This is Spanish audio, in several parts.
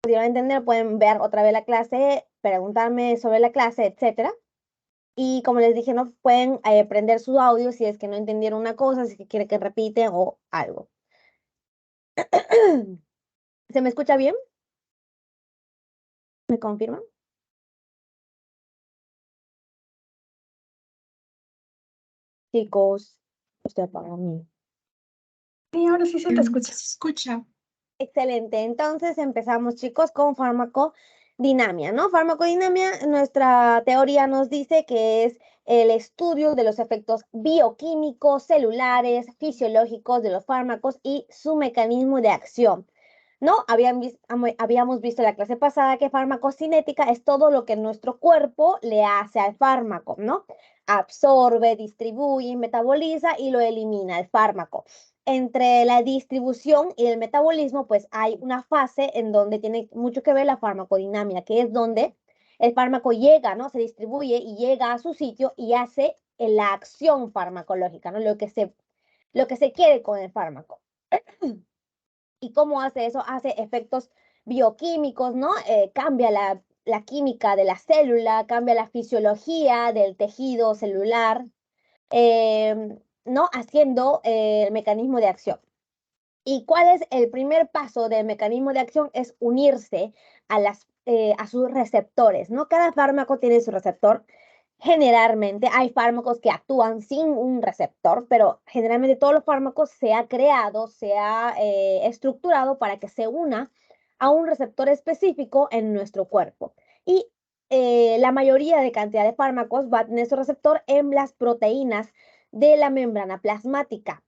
pudieron entender, pueden ver otra vez la clase, preguntarme sobre la clase, etcétera. Y como les dije, no pueden prender su audio si es que no entendieron una cosa, si es que quiere que repite o algo. ¿Se me escucha bien? ¿Me confirman? Chicos, usted apaga mí. Sí, ahora sí se te escucha. Se escucha. Excelente. Entonces empezamos, chicos, con farmacodinamia, ¿no? Farmacodinamia, nuestra teoría nos dice que es el estudio de los efectos bioquímicos, celulares, fisiológicos de los fármacos y su mecanismo de acción. ¿No? Habíamos visto en la clase pasada que farmacocinética es todo lo que nuestro cuerpo le hace al fármaco, ¿no? Absorbe, distribuye, metaboliza y lo elimina el fármaco. Entre la distribución y el metabolismo, pues hay una fase en donde tiene mucho que ver la farmacodinamia, que es donde el fármaco llega, ¿no? Se distribuye y llega a su sitio y hace la acción farmacológica, ¿no? Lo que se quiere con el fármaco. ¿Y cómo hace eso? Hace efectos bioquímicos, ¿no? Cambia la química de la célula, cambia la fisiología del tejido celular, ¿no? Haciendo el mecanismo de acción. ¿Y cuál es el primer paso del mecanismo de acción? Es unirse a sus receptores, ¿no? Cada fármaco tiene su receptor. Generalmente hay fármacos que actúan sin un receptor, pero generalmente todos los fármacos se ha creado, se ha estructurado para que se una a un receptor específico en nuestro cuerpo. Y la mayoría de cantidad de fármacos va a tener su receptor en las proteínas de la membrana plasmática.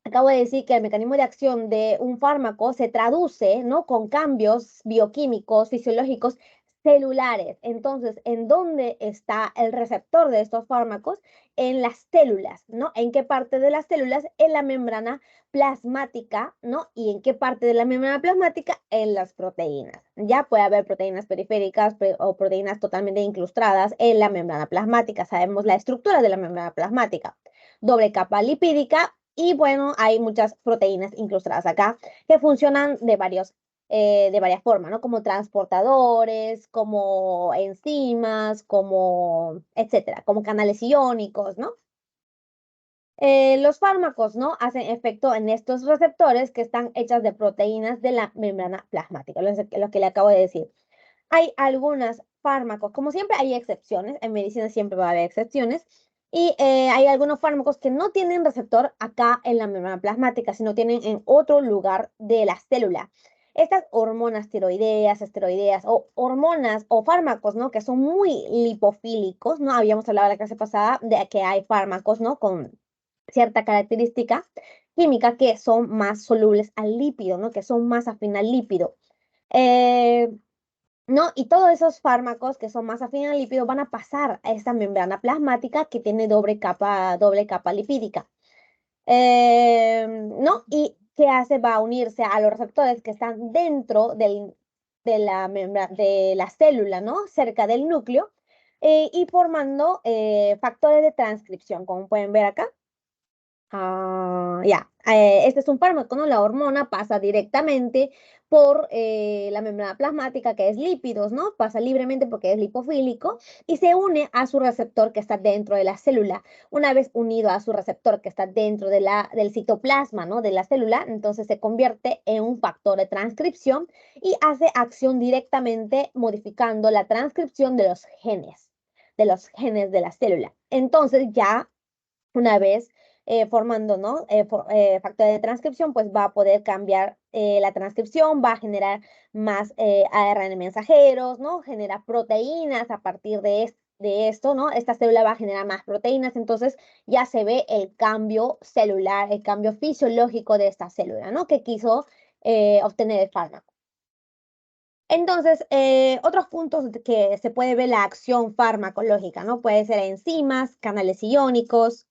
Acabo de decir que el mecanismo de acción de un fármaco se traduce, ¿no? Con cambios bioquímicos, fisiológicos, celulares. Entonces, ¿en dónde está el receptor de estos fármacos? En las células, ¿no? ¿En qué parte de las células? En la membrana plasmática, ¿no? ¿Y en qué parte de la membrana plasmática? En las proteínas. Ya puede haber proteínas periféricas o proteínas totalmente incrustadas en la membrana plasmática. Sabemos la estructura de la membrana plasmática. Doble capa lipídica y bueno, hay muchas proteínas incrustadas acá que funcionan de varias formas, ¿no? Como transportadores, como enzimas, como, etcétera, como canales iónicos, ¿no? Los fármacos, ¿no? Hacen efecto en estos receptores que están hechas de proteínas de la membrana plasmática, lo que le acabo de decir. Hay algunos fármacos, como siempre hay excepciones, en medicina siempre va a haber excepciones, y hay algunos fármacos que no tienen receptor acá en la membrana plasmática, sino tienen en otro lugar de la célula. Estas hormonas tiroideas, esteroideas o hormonas o fármacos, ¿no? Que son muy lipofílicos, ¿no? Habíamos hablado la clase pasada de que hay fármacos, ¿no? Con cierta característica química que son más solubles al lípido, ¿no? Que son más afín al lípido. Eh, ¿No? Y todos esos fármacos que son más afines al lípido van a pasar a esta membrana plasmática que tiene doble capa lipídica. ¿No? ¿Y qué hace? Va a unirse a los receptores que están dentro de la célula, ¿no? Cerca del núcleo, y formando factores de transcripción, como pueden ver acá. Ya, este es un fármaco, ¿no? La hormona pasa directamente por la membrana plasmática, que es lípidos, ¿no? Pasa libremente porque es lipofílico y se une a su receptor que está dentro de la célula. Una vez unido a su receptor que está dentro del citoplasma, ¿no? De la célula, entonces se convierte en un factor de transcripción y hace acción directamente modificando la transcripción de los genes de la célula. Entonces ya una vez formando, ¿no? Factor de transcripción, pues va a poder cambiar la transcripción, va a generar más ARN mensajeros, ¿no? Genera proteínas a partir de esto, ¿no? Esta célula va a generar más proteínas, entonces ya se ve el cambio celular, el cambio fisiológico de esta célula, ¿no? Que quiso obtener el fármaco. Entonces, otros puntos que se puede ver la acción farmacológica, ¿no? Puede ser enzimas, canales iónicos,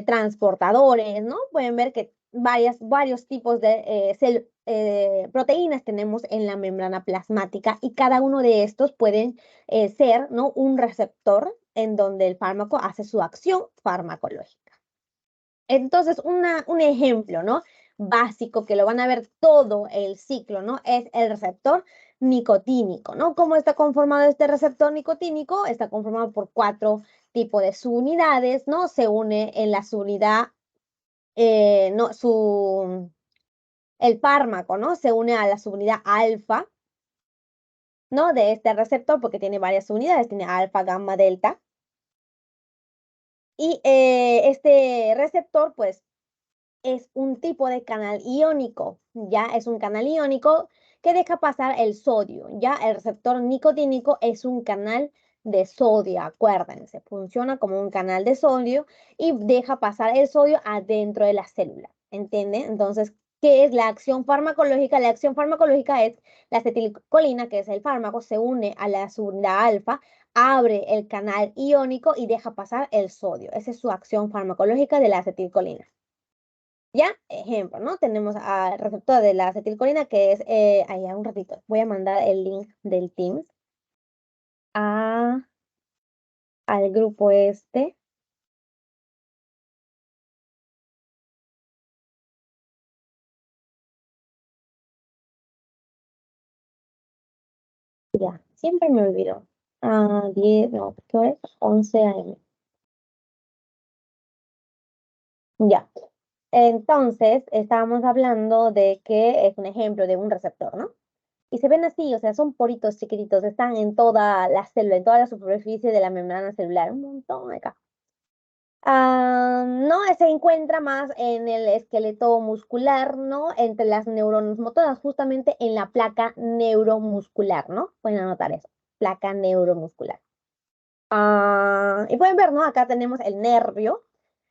transportadores, ¿no? Pueden ver que varios tipos de proteínas tenemos en la membrana plasmática y cada uno de estos pueden ser, ¿no? Un receptor en donde el fármaco hace su acción farmacológica. Entonces, un ejemplo, ¿no? básico, que lo van a ver todo el ciclo, ¿no? Es el receptor nicotínico, ¿no? ¿Cómo está conformado este receptor nicotínico? Está conformado por 4 tipos de subunidades, ¿no? Se une en la subunidad, el fármaco, ¿no? Se une a la subunidad alfa, ¿no? De este receptor, porque tiene varias subunidades, tiene alfa, gamma, delta. Y este receptor, pues, es un tipo de canal iónico, ya es un canal iónico que deja pasar el sodio, ya el receptor nicotínico es un canal de sodio, acuérdense, funciona como un canal de sodio y deja pasar el sodio adentro de la célula, ¿entienden? Entonces, ¿qué es la acción farmacológica? La acción farmacológica es la acetilcolina, que es el fármaco, se une a la subunidad alfa, abre el canal iónico y deja pasar el sodio. Esa es su acción farmacológica de la acetilcolina. Ya, ejemplo, ¿no? Tenemos al receptor de la acetilcolina que es, ahí un ratito, voy a mandar el link del Teams a, al grupo este. Ya, siempre me olvido. 10, no, ¿qué hora es? 11 AM. Ya. Entonces, estábamos hablando de que es un ejemplo de un receptor, ¿no? Y se ven así, o sea, son poritos chiquititos, están en toda la célula, en toda la superficie de la membrana celular, un montón acá. No, se encuentra más en el esqueleto muscular, ¿no? Entre las neuronas motoras, justamente en la placa neuromuscular, ¿no? Pueden anotar eso, placa neuromuscular. Y pueden ver, ¿no? Acá tenemos el nervio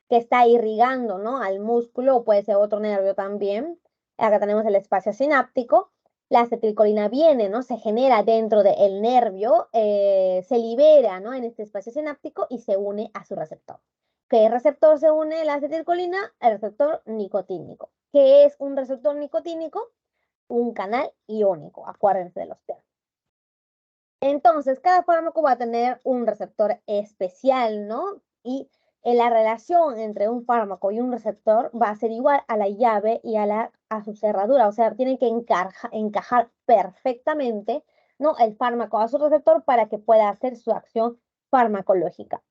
que está irrigando, ¿no? Al músculo, o puede ser otro nervio también. Acá tenemos el espacio sináptico. La acetilcolina viene, ¿no? Se genera dentro del nervio, se libera, ¿no? En este espacio sináptico y se une a su receptor. ¿Qué receptor se une la acetilcolina? El receptor nicotínico. ¿Qué es un receptor nicotínico? Un canal iónico. Acuérdense de los términos. Entonces, cada fármaco va a tener un receptor especial, ¿no? Y la relación entre un fármaco y un receptor va a ser igual a la llave y a su cerradura, o sea, tienen que encajar perfectamente, ¿no? El fármaco a su receptor para que pueda hacer su acción farmacológica.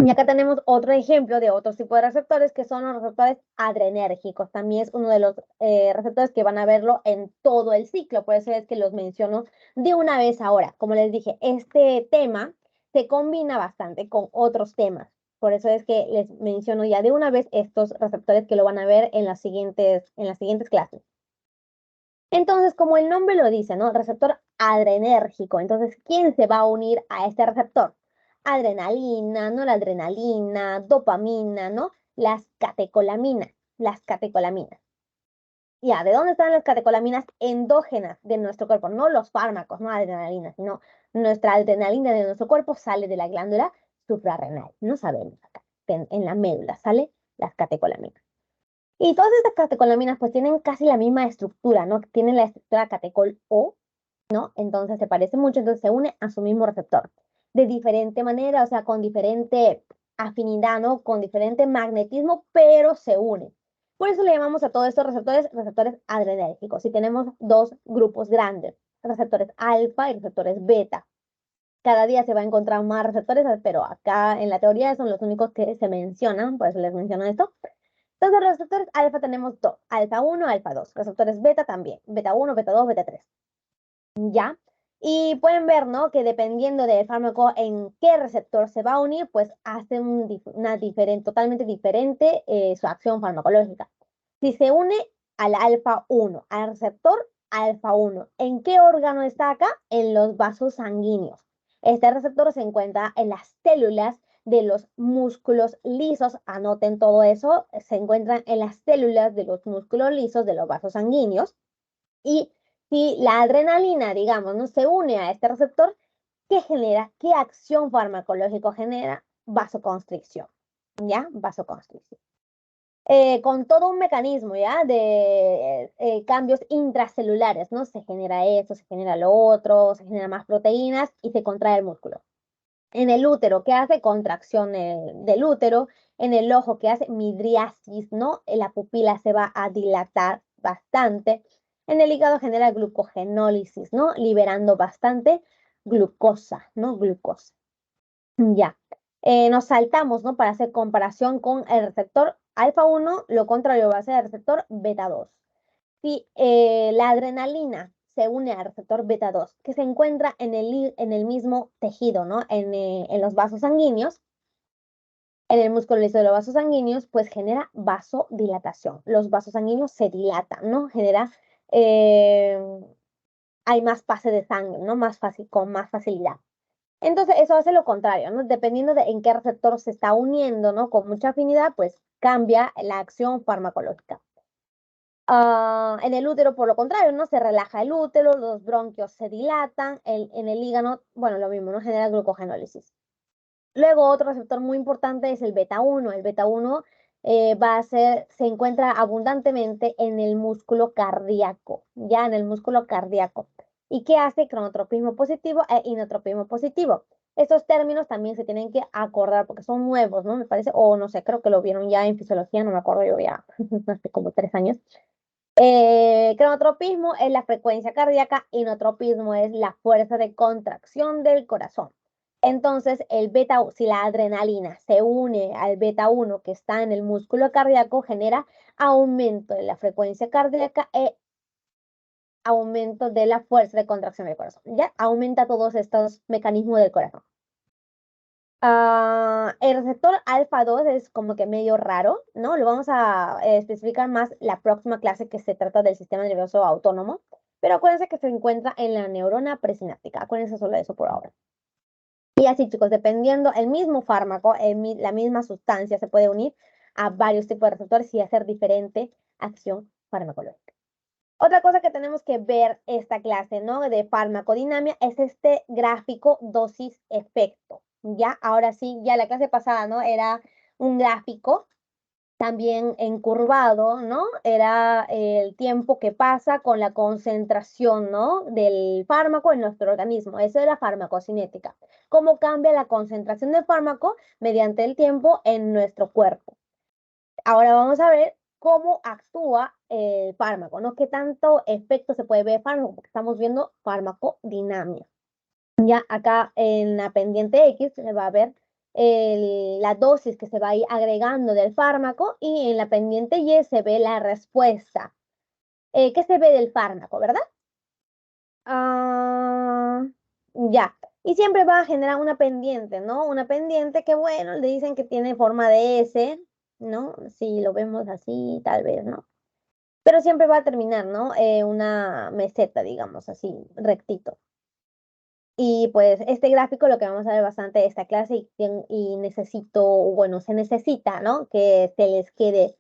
Y acá tenemos otro ejemplo de otro tipo de receptores que son los receptores adrenérgicos. También es uno de los receptores que van a verlo en todo el ciclo. Por eso es que los menciono de una vez ahora. Como les dije, este tema se combina bastante con otros temas. Por eso es que les menciono ya de una vez estos receptores que lo van a ver en las siguientes clases. Entonces, como el nombre lo dice, ¿no? Receptor adrenérgico. Entonces, ¿quién se va a unir a este receptor? Adrenalina, noradrenalina, dopamina, ¿no? Las catecolaminas, Ya, ¿de dónde están las catecolaminas endógenas de nuestro cuerpo? No los fármacos, no adrenalina, sino nuestra adrenalina de nuestro cuerpo sale de la glándula suprarrenal. No sabemos acá, en la médula sale las catecolaminas. Y todas estas catecolaminas pues tienen casi la misma estructura, ¿no? Tienen la estructura catecol O, ¿no? Entonces se parece mucho, entonces se une a su mismo receptor. De diferente manera, o sea, con diferente afinidad, ¿no? Con diferente magnetismo, pero se une. Por eso le llamamos a todos estos receptores adrenérgicos. Y tenemos dos grupos grandes, receptores alfa y receptores beta. Cada día se va a encontrar más receptores, pero acá en la teoría son los únicos que se mencionan, por eso les menciono esto. Entonces, los receptores alfa tenemos dos, alfa 1, alfa 2. Receptores beta también, beta 1, beta 2, beta 3. ¿Ya? Y pueden ver, ¿no? Que dependiendo del fármaco en qué receptor se va a unir, pues hace una totalmente diferente su acción farmacológica. Si se une al alfa 1, al receptor alfa 1, ¿en qué órgano está acá? En los vasos sanguíneos. Este receptor se encuentra en las células de los músculos lisos, anoten todo eso, se encuentran en las células de los músculos lisos de los vasos sanguíneos. Y si la adrenalina, digamos, no se une a este receptor, ¿qué genera? ¿Qué acción farmacológica genera? Vasoconstricción, ¿ya? Vasoconstricción. Con todo un mecanismo, ¿ya? De cambios intracelulares, ¿no? Se genera eso, se genera lo otro, se genera más proteínas y se contrae el músculo. En el útero, ¿qué hace? Contracción del útero. En el ojo, ¿qué hace? Midriasis, ¿no? La pupila se va a dilatar bastante. En el hígado genera glucogenólisis, ¿no? Liberando bastante glucosa, ¿no? Glucosa. Ya. Nos saltamos, ¿no? Para hacer comparación con el receptor alfa 1, lo contrario va a ser el receptor beta 2. Si la adrenalina se une al receptor beta 2, que se encuentra en el mismo tejido, ¿no? En los vasos sanguíneos, en el músculo liso de los vasos sanguíneos, pues genera vasodilatación. Los vasos sanguíneos se dilatan, ¿no? Eh, hay más pase de sangre, ¿no? Más fácil, con más facilidad. Entonces, eso hace lo contrario, ¿no? Dependiendo de en qué receptor se está uniendo, ¿no? Con mucha afinidad, pues cambia la acción farmacológica. En el útero, por lo contrario, ¿no? Se relaja el útero, los bronquios se dilatan, en el hígado, bueno, lo mismo, ¿no? Genera glucogenólisis. Luego, otro receptor muy importante es el beta 1. El beta 1 se encuentra abundantemente en el músculo cardíaco, ya en el músculo cardíaco. ¿Y qué hace? Cronotropismo positivo e inotropismo positivo. Estos términos también se tienen que acordar porque son nuevos, ¿no? Me parece, o no sé, creo que lo vieron ya en fisiología, no me acuerdo yo ya hace como 3 años. Cronotropismo es la frecuencia cardíaca, inotropismo es la fuerza de contracción del corazón. Entonces, si la adrenalina se une al beta 1 que está en el músculo cardíaco, genera aumento de la frecuencia cardíaca e aumento de la fuerza de contracción del corazón. Ya aumenta todos estos mecanismos del corazón. El receptor alfa 2 es como que medio raro, ¿no? Lo vamos a especificar más la próxima clase que se trata del sistema nervioso autónomo, pero acuérdense que se encuentra en la neurona presináptica. Acuérdense solo de eso por ahora. Y así, chicos, dependiendo el mismo fármaco, la misma sustancia se puede unir a varios tipos de receptores y hacer diferente acción farmacológica. Otra cosa que tenemos que ver esta clase, ¿no? De farmacodinamia es este gráfico dosis-efecto. Ya, ahora sí, ya la clase pasada, ¿no? Era un gráfico también encurvado, ¿no? Era el tiempo que pasa con la concentración, ¿no? Del fármaco en nuestro organismo. Eso es la farmacocinética. Cómo cambia la concentración del fármaco mediante el tiempo en nuestro cuerpo. Ahora vamos a ver cómo actúa el fármaco, ¿no? ¿Qué tanto efecto se puede ver fármaco? Porque estamos viendo farmacodinamia. Ya acá en la pendiente X se va a ver la dosis que se va a ir agregando del fármaco y en la pendiente Y se ve la respuesta. ¿Qué se ve del fármaco, verdad? Ya. Y siempre va a generar una pendiente, ¿no? Una pendiente que, bueno, le dicen que tiene forma de S, ¿no? Si lo vemos así, tal vez, ¿no? Pero siempre va a terminar, ¿no? Una meseta, digamos, así, rectito. Y pues este gráfico lo que vamos a ver bastante de esta clase y bueno, se necesita, ¿no? Que se les quede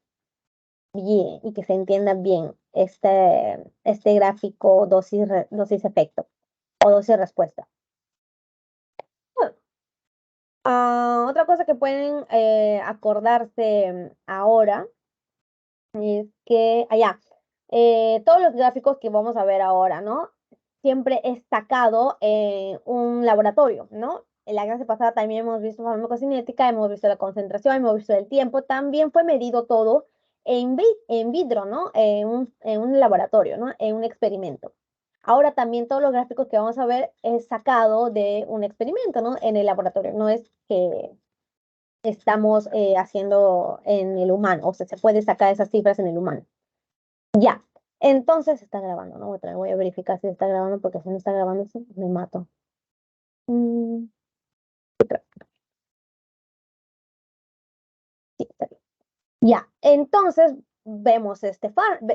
bien y que se entienda bien este gráfico dosis-efecto o dosis-respuesta. Otra cosa que pueden acordarse ahora es que, todos los gráficos que vamos a ver ahora, ¿no? Siempre es sacado en un laboratorio, ¿no? En la clase pasada también hemos visto farmacocinética, hemos visto la concentración, hemos visto el tiempo, también fue medido todo en vitro, ¿no? En un laboratorio, ¿no? En un experimento. Ahora también todos los gráficos que vamos a ver es sacado de un experimento, ¿no? En el laboratorio, no es que estamos haciendo en el humano, o sea, se puede sacar esas cifras en el humano. Ya, entonces está grabando, ¿no? Voy a verificar si está grabando, porque si no está grabando, sí, me mato. Sí, está bien. Ya, entonces vemos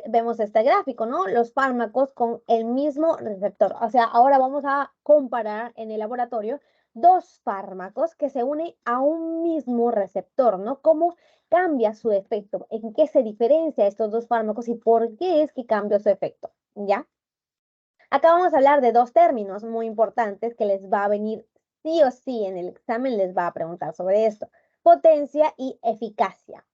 vemos este gráfico, ¿no? Los fármacos con el mismo receptor. O sea, ahora vamos a comparar en el laboratorio dos fármacos que se unen a un mismo receptor, ¿no? ¿Cómo cambia su efecto? ¿En qué se diferencia estos dos fármacos y por qué es que cambia su efecto? ¿Ya? Acá vamos a hablar de dos términos muy importantes que les va a venir sí o sí en el examen, les va a preguntar sobre esto. Potencia y eficacia.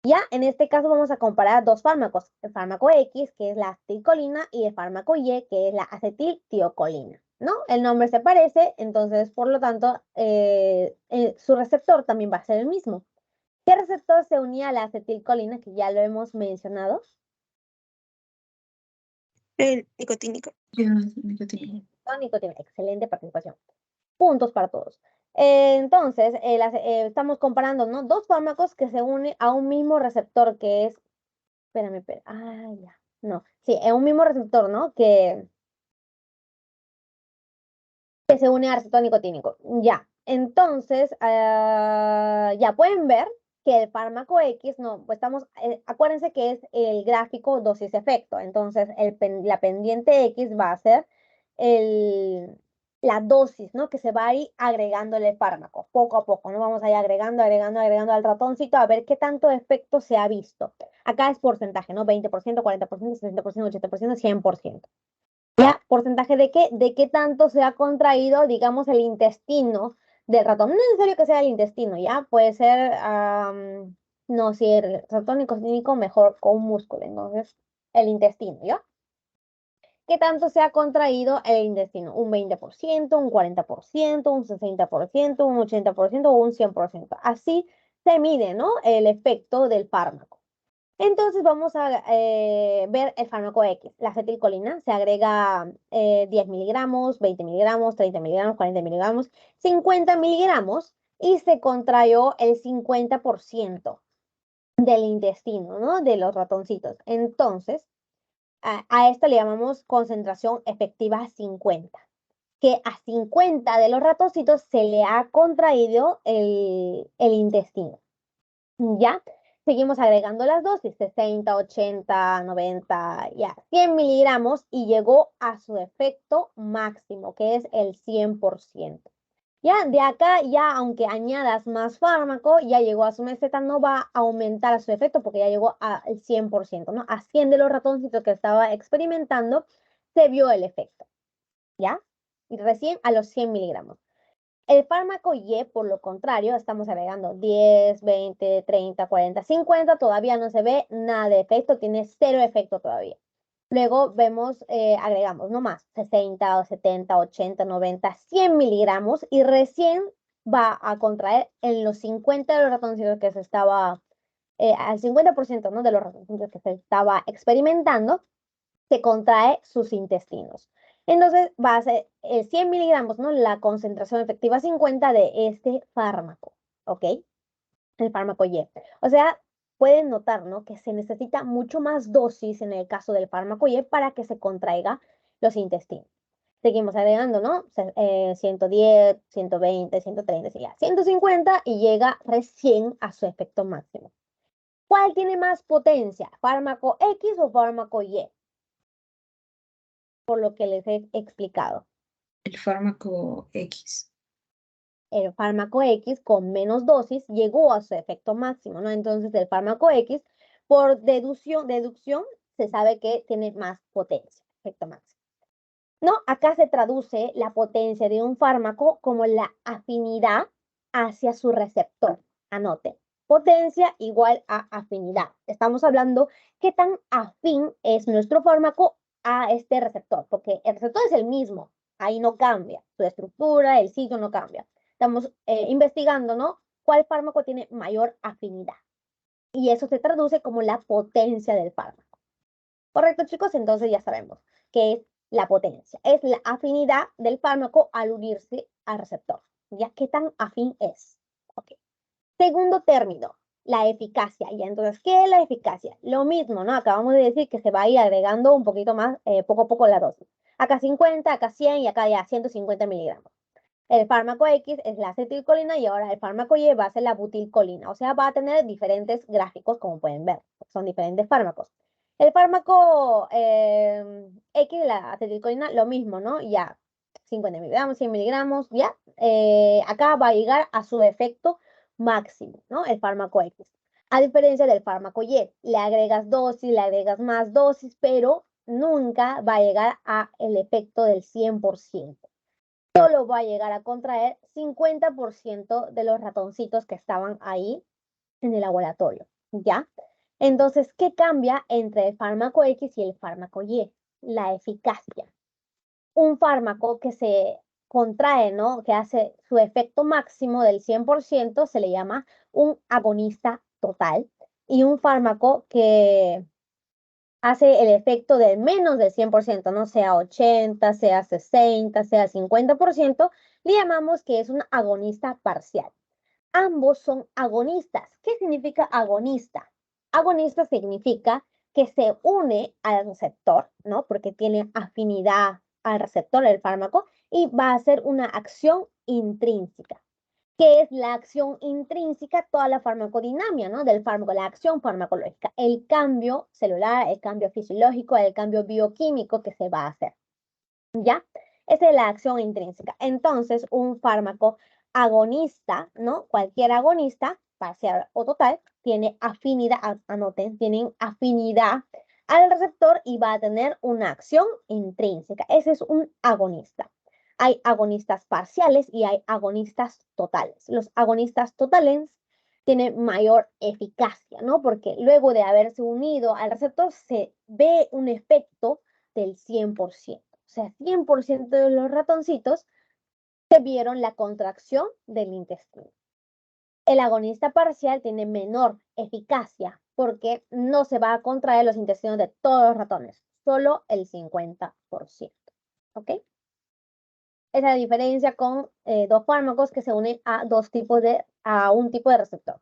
Ya, en este caso vamos a comparar dos fármacos, el fármaco X, que es la acetilcolina, y el fármaco Y, que es la acetiltiocolina. ¿no? El nombre se parece, entonces, por lo tanto, su receptor también va a ser el mismo. ¿Qué receptor se unía a la acetilcolina, que ya lo hemos mencionado? El nicotínico. Nicotínico. Excelente participación. Puntos para todos. Entonces, estamos comparando, ¿no? Dos fármacos que se unen a un mismo receptor que es, espérame, ya, no, sí, es un mismo receptor, ¿no? Que se une al receptor nicotínico. Ya, entonces, ya pueden ver que el fármaco X, no, pues acuérdense que es el gráfico dosis-efecto, entonces la pendiente X va a ser la dosis, ¿no? Que se va a ir agregándole el fármaco, poco a poco, ¿no? Vamos a ir agregando al ratoncito a ver qué tanto efecto se ha visto. Acá es porcentaje, ¿no? 20%, 40%, 60%, 80%, 100%. ¿Ya? ¿Porcentaje de qué? De qué tanto se ha contraído, digamos, el intestino del ratón. No es necesario que sea el intestino, ¿ya? Puede ser, no, si el ratón nicotínico, mejor con un músculo, entonces, el intestino, ¿ya? ¿Qué tanto se ha contraído el intestino? ¿Un 20%, un 40%, un 60%, un 80% o un 100%? Así se mide, ¿no? El efecto del fármaco. Entonces vamos a ver el fármaco X. La acetilcolina se agrega 10 miligramos, 20 miligramos, 30 miligramos, 40 miligramos, 50 miligramos y se contrayó el 50% del intestino, ¿no? De los ratoncitos. Entonces, a esto le llamamos concentración efectiva 50, que a 50 de los ratoncitos se le ha contraído el intestino. ¿Ya? Seguimos agregando las dosis, 60, 80, 90, ya, 100 miligramos y llegó a su efecto máximo, que es el 100%. Ya, de acá, ya aunque añadas más fármaco, ya llegó a su meseta, no va a aumentar su efecto porque ya llegó al 100%, ¿no? A 100 de los ratoncitos que estaba experimentando, se vio el efecto, ¿ya? Y recién a los 100 miligramos. El fármaco Y, por lo contrario, estamos agregando 10, 20, 30, 40, 50, todavía no se ve nada de efecto, tiene cero efecto todavía. Luego vemos, agregamos no más, 60, 70, 80, 90, 100 miligramos y recién va a contraer en los 50 de los ratoncitos que se estaba, al 50%, ¿no? De los ratoncitos que se estaba experimentando, se contrae sus intestinos. Entonces va a ser 100 miligramos, ¿no? La concentración efectiva 50 de este fármaco, ¿ok? El fármaco Y. O sea, pueden notar, ¿no? Que se necesita mucho más dosis en el caso del fármaco Y para que se contraiga los intestinos. Seguimos agregando, ¿no? 110, 120, 130, ya, 150 y llega recién a su efecto máximo. ¿Cuál tiene más potencia? ¿Fármaco X o fármaco Y? Por lo que les he explicado. El fármaco X. El fármaco X con menos dosis llegó a su efecto máximo, ¿no? Entonces el fármaco X, por deducción, se sabe que tiene más potencia, efecto máximo. No, acá se traduce la potencia de un fármaco como la afinidad hacia su receptor. Anote, potencia igual a afinidad. Estamos hablando qué tan afín es nuestro fármaco a este receptor, porque el receptor es el mismo, ahí no cambia, su estructura, el sitio no cambia. Estamos investigando, ¿no? ¿Cuál fármaco tiene mayor afinidad? Y eso se traduce como la potencia del fármaco. ¿Correcto, chicos? Entonces ya sabemos que es la potencia. Es la afinidad del fármaco al unirse al receptor. ¿Ya qué tan afín es? Okay. Segundo término, la eficacia. ¿Ya? Entonces, ¿qué es la eficacia? Lo mismo, ¿no? Acabamos de decir que se va a ir agregando un poquito más, poco a poco la dosis. Acá 50, acá 100 y acá ya 150 miligramos. El fármaco X es la acetilcolina y ahora el fármaco Y va a ser la butilcolina. O sea, va a tener diferentes gráficos, como pueden ver. Son diferentes fármacos. El fármaco X, la acetilcolina, lo mismo, ¿no? Ya 50 miligramos, 100 miligramos, ya. Acá va a llegar a su efecto máximo, ¿no? El fármaco X. A diferencia del fármaco Y, le agregas dosis, le agregas más dosis, pero nunca va a llegar a el efecto del 100%. Solo va a llegar a contraer 50% de los ratoncitos que estaban ahí en el laboratorio, ¿ya? Entonces, ¿qué cambia entre el fármaco X y el fármaco Y? La eficacia. un fármaco que se contrae, ¿no? Que hace su efecto máximo del 100%, se le llama un agonista total. Y un fármaco que hace el efecto de menos del 100%, no sea 80, sea 60, sea 50%, le llamamos que es un agonista parcial. Ambos son agonistas. ¿Qué significa agonista? Agonista significa que se une al receptor, ¿no? Porque tiene afinidad al receptor del fármaco y va a hacer una acción intrínseca. ¿Qué es la acción intrínseca? Toda la farmacodinamia, ¿no? Del fármaco, la acción farmacológica, el cambio celular, el cambio fisiológico, el cambio bioquímico que se va a hacer, ¿ya? Esa es la acción intrínseca. Entonces, un fármaco agonista, ¿no? Cualquier agonista, parcial o total, tiene afinidad, anoten, tienen afinidad al receptor y va a tener una acción intrínseca. Ese es un agonista. Hay agonistas parciales y hay agonistas totales. Los agonistas totales tienen mayor eficacia, ¿no? Porque luego de haberse unido al receptor se ve un efecto del 100%. O sea, 100% de los ratoncitos se vieron la contracción del intestino. El agonista parcial tiene menor eficacia porque no se va a contraer los intestinos de todos los ratones, solo el 50%. ¿Ok? Esa es la diferencia con dos fármacos que se unen a un tipo de receptor.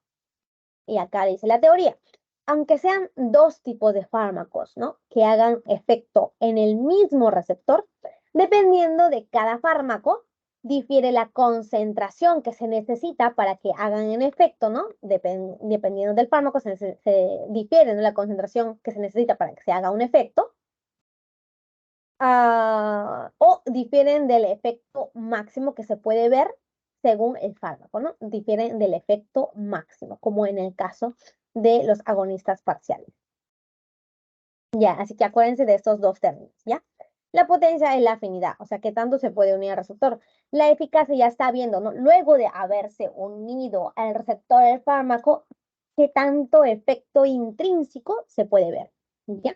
Y acá dice la teoría. Aunque sean dos tipos de fármacos, ¿no? Que hagan efecto en el mismo receptor, dependiendo de cada fármaco, difiere la concentración que se necesita para que hagan en efecto, ¿no? Dependiendo del fármaco, se difiere, ¿no? La concentración que se necesita para que se haga un efecto. O difieren del efecto máximo que se puede ver según el fármaco, ¿no? Difieren del efecto máximo, como en el caso de los agonistas parciales. Ya, así que acuérdense de estos dos términos, ¿ya? La potencia es la afinidad, o sea, que tanto se puede unir al receptor. La eficacia ya está viendo, ¿no? Luego de haberse unido al receptor del fármaco, qué tanto efecto intrínseco se puede ver, ¿ya?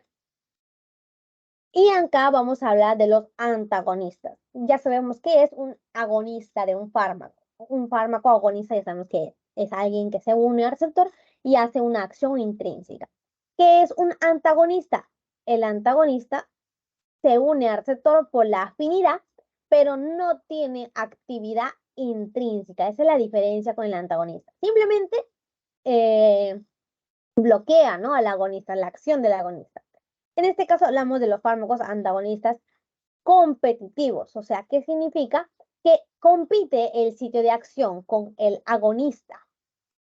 Y acá vamos a hablar de los antagonistas. Ya sabemos qué es un agonista de un fármaco. Un fármaco agonista ya sabemos que es alguien que se une al receptor y hace una acción intrínseca. ¿Qué es un antagonista? El antagonista se une al receptor por la afinidad, pero no tiene actividad intrínseca. Esa es la diferencia con el antagonista. Simplemente bloquea, ¿no? Al agonista, la acción del agonista. En este caso hablamos de los fármacos antagonistas competitivos. O sea, ¿qué significa? Que compite el sitio de acción con el agonista.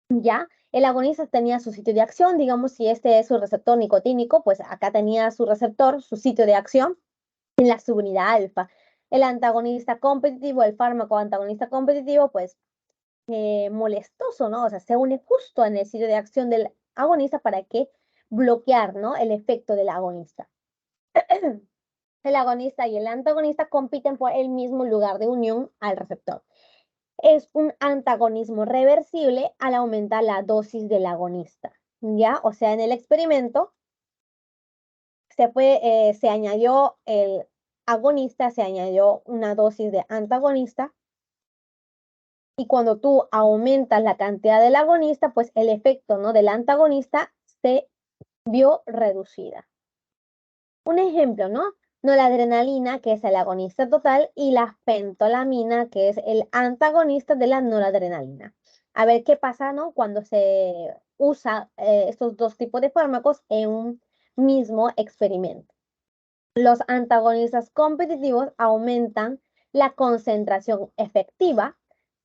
¿Ya? El agonista tenía su sitio de acción, digamos, si este es su receptor nicotínico, pues acá tenía su receptor, su sitio de acción en la subunidad alfa. El antagonista competitivo, el fármaco antagonista competitivo, pues molestoso, ¿no? O sea, se une justo en el sitio de acción del agonista para que bloquear, ¿no? El efecto del agonista. El agonista y el antagonista compiten por el mismo lugar de unión al receptor. Es un antagonismo reversible al aumentar la dosis del agonista, ¿ya? O sea, en el experimento se añadió el agonista, se añadió una dosis de antagonista y cuando tú aumentas la cantidad del agonista, pues el efecto, ¿no? del antagonista se vio reducida. Un ejemplo, ¿no? Noradrenalina, que es el agonista total, y la fentolamina, que es el antagonista de la noradrenalina. A ver qué pasa, ¿no? Cuando se usa estos dos tipos de fármacos en un mismo experimento. Los antagonistas competitivos aumentan la concentración efectiva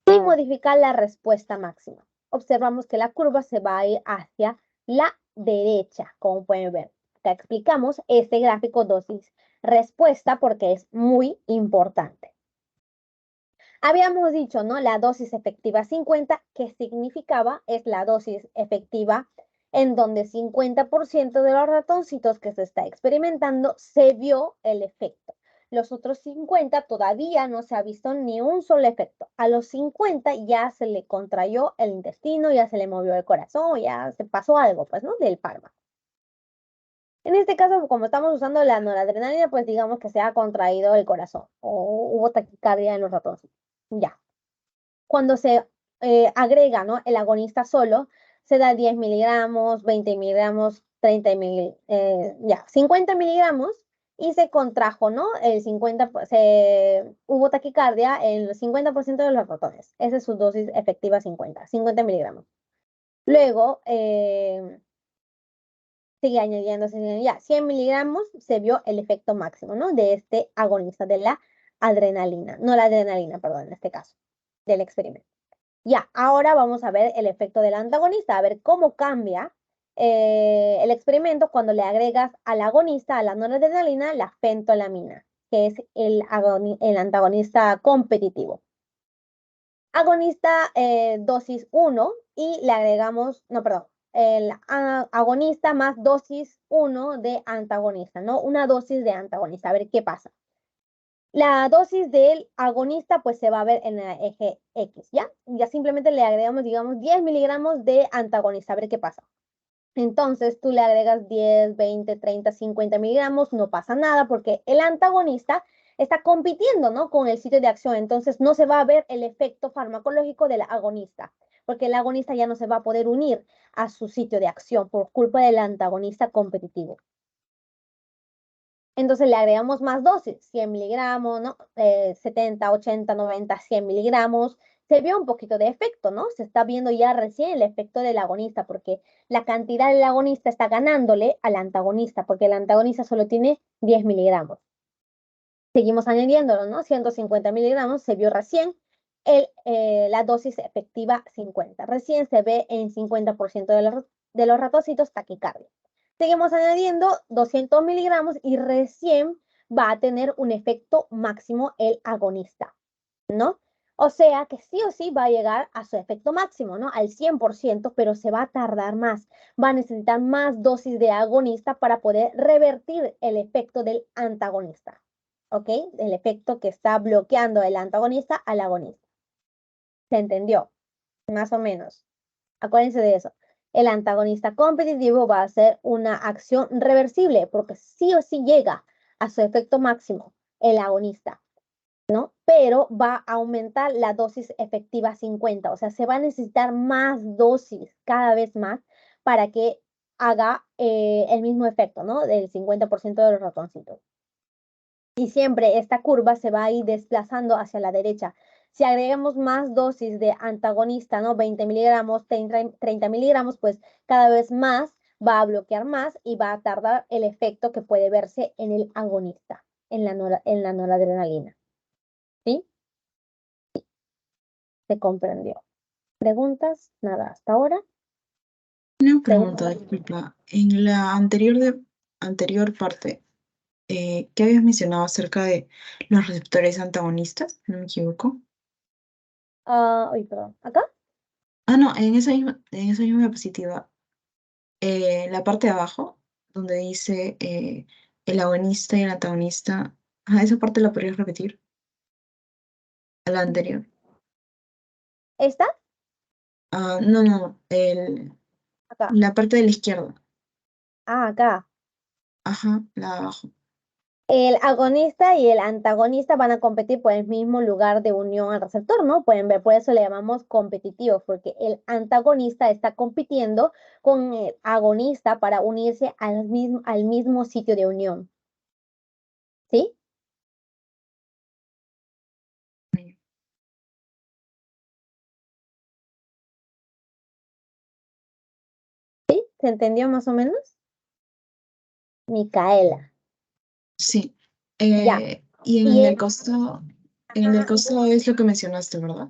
sin modificar la respuesta máxima. Observamos que la curva se va a ir hacia la derecha, como pueden ver. Acá explicamos este gráfico dosis-respuesta porque es muy importante. Habíamos dicho, ¿no? La dosis efectiva 50, que significaba es la dosis efectiva en donde 50% de los ratoncitos que se está experimentando se vio el efecto. Los otros 50 todavía no se ha visto ni un solo efecto. A los 50 ya se le contrayó el intestino, ya se le movió el corazón, ya se pasó algo, pues, ¿no? Del fármaco. En este caso, como estamos usando la noradrenalina, pues digamos que se ha contraído el corazón o hubo taquicardia en los ratones. Ya. Cuando se agrega, ¿no?, el agonista solo, se da 10 miligramos, 20 miligramos, 30 ya, 50 miligramos y se contrajo, ¿no? El 50, hubo taquicardia en el 50% de los ratones. Esa es su dosis efectiva 50 miligramos. Luego, ya, 100 miligramos se vio el efecto máximo, ¿no? De este agonista de la adrenalina, no la adrenalina, perdón, en este caso, del experimento. Ya, ahora vamos a ver el efecto del antagonista, a ver cómo cambia el experimento cuando le agregas al agonista, a la noradrenalina, la fentolamina, que es el antagonista competitivo. Agonista dosis 1 y le agregamos, no, perdón, el agonista más dosis 1 de antagonista, ¿no? Una dosis de antagonista, a ver qué pasa. La dosis del agonista pues se va a ver en el eje X, ¿ya? Ya simplemente le agregamos, digamos, 10 miligramos de antagonista, a ver qué pasa. Entonces tú le agregas 10, 20, 30, 50 miligramos, no pasa nada porque el antagonista está compitiendo, ¿no?, con el sitio de acción, entonces no se va a ver el efecto farmacológico del agonista, porque el agonista ya no se va a poder unir a su sitio de acción por culpa del antagonista competitivo. Entonces le agregamos más dosis, 100 miligramos, ¿no? 70, 80, 90, 100 miligramos. Se vio un poquito de efecto, ¿no? Se está viendo ya recién el efecto del agonista, porque la cantidad del agonista está ganándole al antagonista, porque el antagonista solo tiene 10 miligramos. Seguimos añadiéndolo, ¿no? 150 miligramos, se vio recién la dosis efectiva 50. Recién se ve en 50% de los ratoncitos taquicardia. Seguimos añadiendo 200 miligramos y recién va a tener un efecto máximo el agonista, ¿no? O sea que sí o sí va a llegar a su efecto máximo, ¿no? Al 100%, pero se va a tardar más. Va a necesitar más dosis de agonista para poder revertir el efecto del antagonista, ¿ok? El efecto que está bloqueando el antagonista al agonista. ¿Se entendió? Más o menos. Acuérdense de eso. El antagonista competitivo va a ser una acción reversible porque sí o sí llega a su efecto máximo el agonista, ¿no? Pero va a aumentar la dosis efectiva 50, o sea, se va a necesitar más dosis cada vez más para que haga el mismo efecto, ¿no? Del 50% de los ratoncitos. Y siempre esta curva se va a ir desplazando hacia la derecha. Si agregamos más dosis de antagonista, ¿no? 20 miligramos, 30 miligramos, pues cada vez más va a bloquear más y va a tardar el efecto que puede verse en el agonista, en la noradrenalina. ¿Sí? ¿Se comprendió? ¿Preguntas? Nada, hasta ahora. Una pregunta, ¿Preguntas? disculpa. En la anterior parte, ¿qué habías mencionado acerca de los receptores antagonistas? ¿No me equivoco? Uy, perdón. ¿Acá? Ah, no, en esa misma diapositiva, la parte de abajo, donde dice el agonista y el antagonista. Esa parte la podrías repetir, a la anterior. ¿Esta? No, no, Acá. la parte de la izquierda. Acá. Ajá, la de abajo. El agonista y el antagonista van a competir por el mismo lugar de unión al receptor, ¿no? Pueden ver, por eso le llamamos competitivos, porque el antagonista está compitiendo con el agonista para unirse al mismo sitio de unión. ¿Sí? ¿Sí? ¿Se entendió más o menos? Micaela. Sí. Ya. Y en el Y del es, costado, en el del ajá, costado es lo que mencionaste, ¿verdad?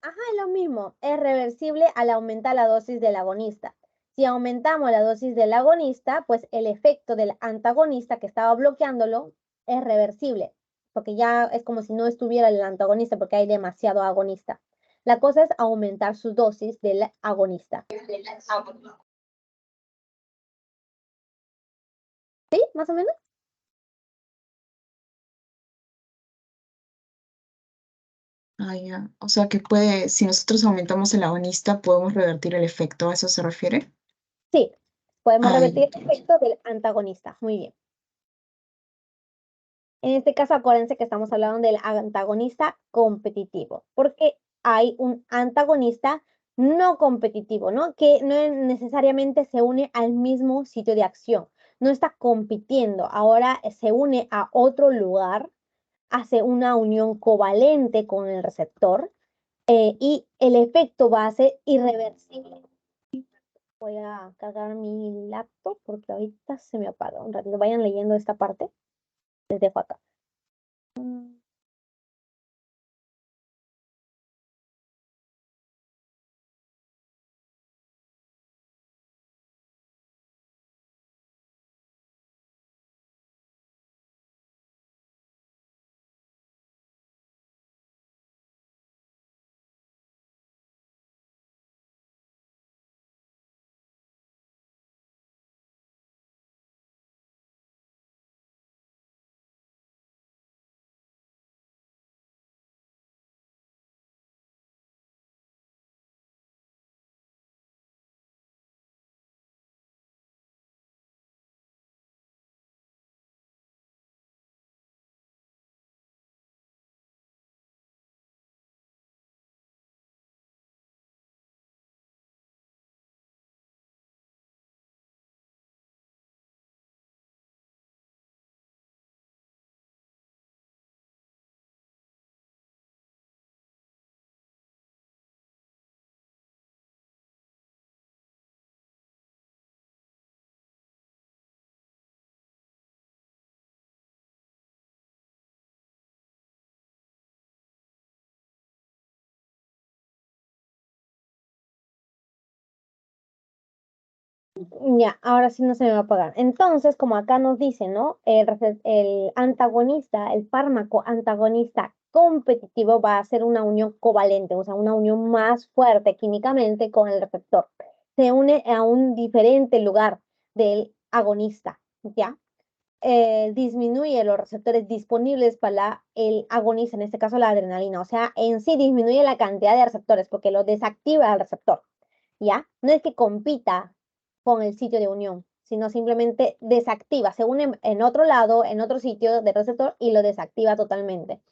ajá, es lo mismo, es reversible al aumentar la dosis del agonista. Si aumentamos la dosis del agonista, pues el efecto del antagonista que estaba bloqueándolo es reversible, porque ya es como si no estuviera el antagonista porque hay demasiado agonista. La cosa es aumentar su dosis del agonista. ¿Sí? ¿Más o menos? Ah, ya. O sea que si nosotros aumentamos el agonista, podemos revertir el efecto, ¿a eso se refiere? Sí. Podemos Ay, revertir el efecto del antagonista. Muy bien. En este caso, acuérdense que estamos hablando del antagonista competitivo, porque hay un antagonista no competitivo, ¿no? Que no necesariamente se une al mismo sitio de acción, no está compitiendo, ahora se une a otro lugar, hace una unión covalente con el receptor y el efecto va a ser irreversible. Voy a cargar mi laptop porque ahorita se me apaga. Un ratito, vayan leyendo esta parte. Les dejo acá. Ya, ahora sí no se me va a apagar. Entonces, como acá nos dice, ¿no? El antagonista, el fármaco antagonista competitivo va a ser una unión covalente, o sea, una unión más fuerte químicamente con el receptor. Se une a un diferente lugar del agonista, ¿ya? Disminuye los receptores disponibles para el agonista, en este caso la adrenalina, o sea, en sí disminuye la cantidad de receptores porque lo desactiva el receptor. ¿Ya? No es que compita con el sitio de unión, sino simplemente desactiva, se une en otro lado, en otro sitio del receptor y lo desactiva totalmente.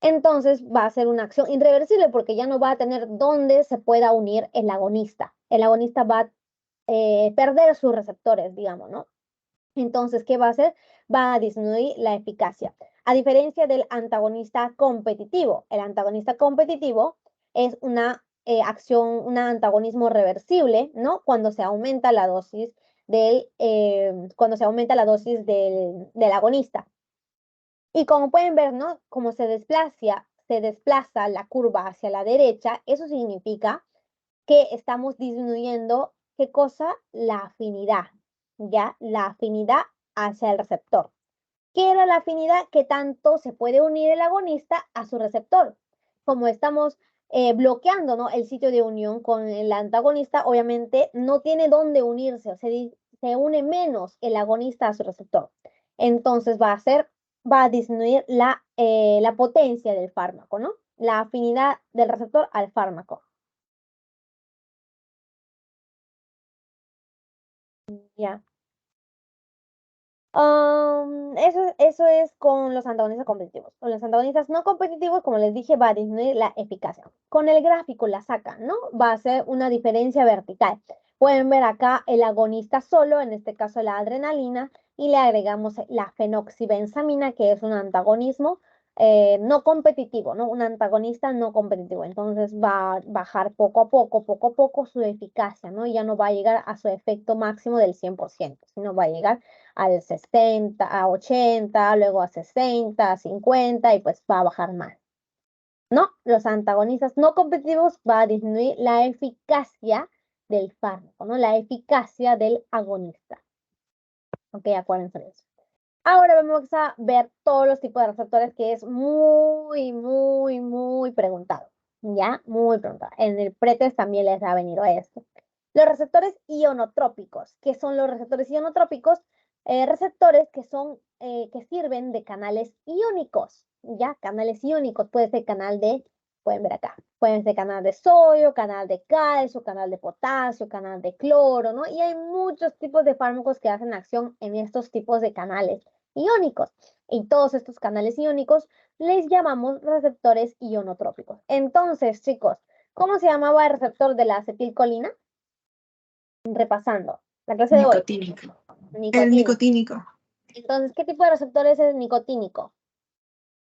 Entonces va a ser una acción irreversible porque ya no va a tener dónde se pueda unir el agonista. El agonista va a perder sus receptores, digamos, ¿no? Entonces, ¿qué va a hacer? Va a disminuir la eficacia. A diferencia del antagonista competitivo, el antagonista competitivo es una acción, un antagonismo reversible, ¿no? Cuando se aumenta la dosis del agonista. Y como pueden ver, ¿no? Como se desplaza la curva hacia la derecha, eso significa que estamos disminuyendo, ¿qué cosa? La afinidad, ¿ya? La afinidad hacia el receptor. ¿Qué era la afinidad? Que tanto se puede unir el agonista a su receptor. Como estamos bloqueando, ¿no? El sitio de unión con el antagonista, obviamente no tiene dónde unirse, o sea, se une menos el agonista a su receptor. Entonces va a disminuir la potencia del fármaco, ¿no? La afinidad del receptor al fármaco. Ya. Eso es con los antagonistas competitivos. Con los antagonistas no competitivos, como les dije, va a disminuir la eficacia. Con el gráfico la sacan, ¿no? Va a ser una diferencia vertical. Pueden ver acá el agonista solo, en este caso la adrenalina, y le agregamos la fenoxibenzamina, que es un antagonismo no competitivo, ¿no? Un antagonista no competitivo. Entonces va a bajar poco a poco su eficacia, ¿no? Y ya no va a llegar a su efecto máximo del 100%, sino va a llegar al 60, a 80, luego a 60, a 50 y pues va a bajar más. No, los antagonistas no competitivos va a disminuir la eficacia del fármaco, ¿no? La eficacia del agonista. Ok, acuérdense de eso. Ahora vamos a ver todos los tipos de receptores que es muy preguntado. ¿Ya? Muy preguntado. En el pretest también les ha venido esto. Los receptores ionotrópicos. ¿Qué son los receptores ionotrópicos? Receptores que sirven de canales iónicos. ¿Ya? Canales iónicos. Puede ser canal de Pueden ver acá. Pueden ser canal de sodio, canal de calcio, canal de potasio, canal de cloro, ¿no? Y hay muchos tipos de fármacos que hacen acción en estos tipos de canales iónicos. Y todos estos canales iónicos les llamamos receptores ionotrópicos. Entonces, chicos, ¿cómo se llamaba el receptor de la acetilcolina? Repasando, la clase de hoy, Nicotínico. El nicotínico. nicotínico Entonces, ¿qué tipo de receptor es el nicotínico?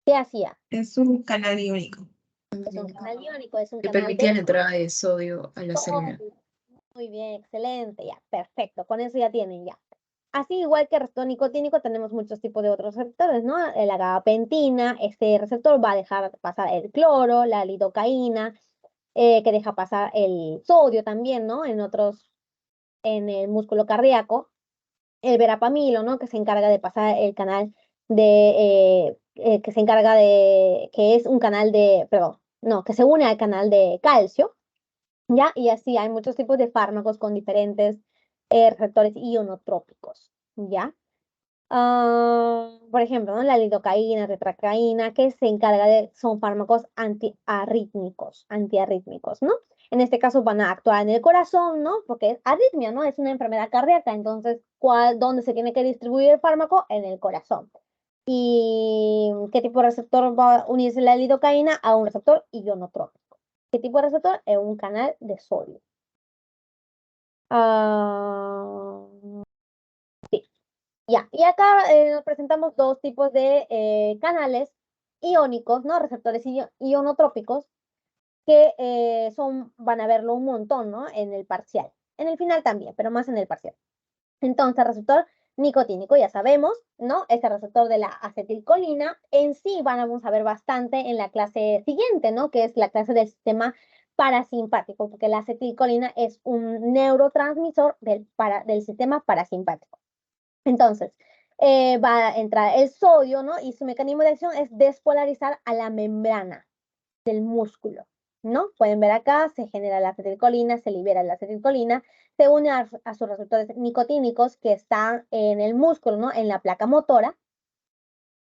¿Qué hacía? es un canal iónico Es un canal iónico, es un que canal permitía de la entrada de sodio a la célula. sodio. Muy bien, excelente, ya, perfecto, con eso ya tienen ya. Así igual que el receptor nicotínico, tenemos muchos tipos de otros receptores, ¿no? La gabapentina, este receptor va a dejar pasar el cloro, la lidocaína, que deja pasar el sodio también, ¿no? En el músculo cardíaco, el verapamilo, ¿no? Que se encarga de pasar el canal que se encarga de, que es un canal de, perdón, no, que se une al canal de calcio, ¿ya? Y así hay muchos tipos de fármacos con diferentes receptores ionotrópicos, ¿ya? Por ejemplo, ¿no? La lidocaína, tetracaína, que se encarga de, son fármacos antiarrítmicos, ¿no? En este caso van a actuar en el corazón, ¿no? Porque es arritmia, ¿no? Es una enfermedad cardíaca, entonces, ¿dónde se tiene que distribuir el fármaco? En el corazón. ¿Y qué tipo de receptor va a unirse la lidocaína? A un receptor ionotrópico. ¿Qué tipo de receptor? En un canal de sodio. Ah, Ya, y acá nos presentamos dos tipos de canales iónicos, ¿no? Receptores ionotrópicos, que van a verlo un montón, ¿no? En el parcial. En el final también, pero más en el parcial. Entonces, receptor nicotínico, ya sabemos, ¿no? Este receptor de la acetilcolina, en sí vamos a ver bastante en la clase siguiente, ¿no? Que es la clase del sistema parasimpático, porque la acetilcolina es un neurotransmisor del sistema parasimpático. Entonces, va a entrar el sodio, ¿no? Y su mecanismo de acción es despolarizar a la membrana del músculo, ¿no? Pueden ver acá, se genera la acetilcolina, se libera la acetilcolina, se une a sus receptores nicotínicos que están en el músculo, ¿no? En la placa motora.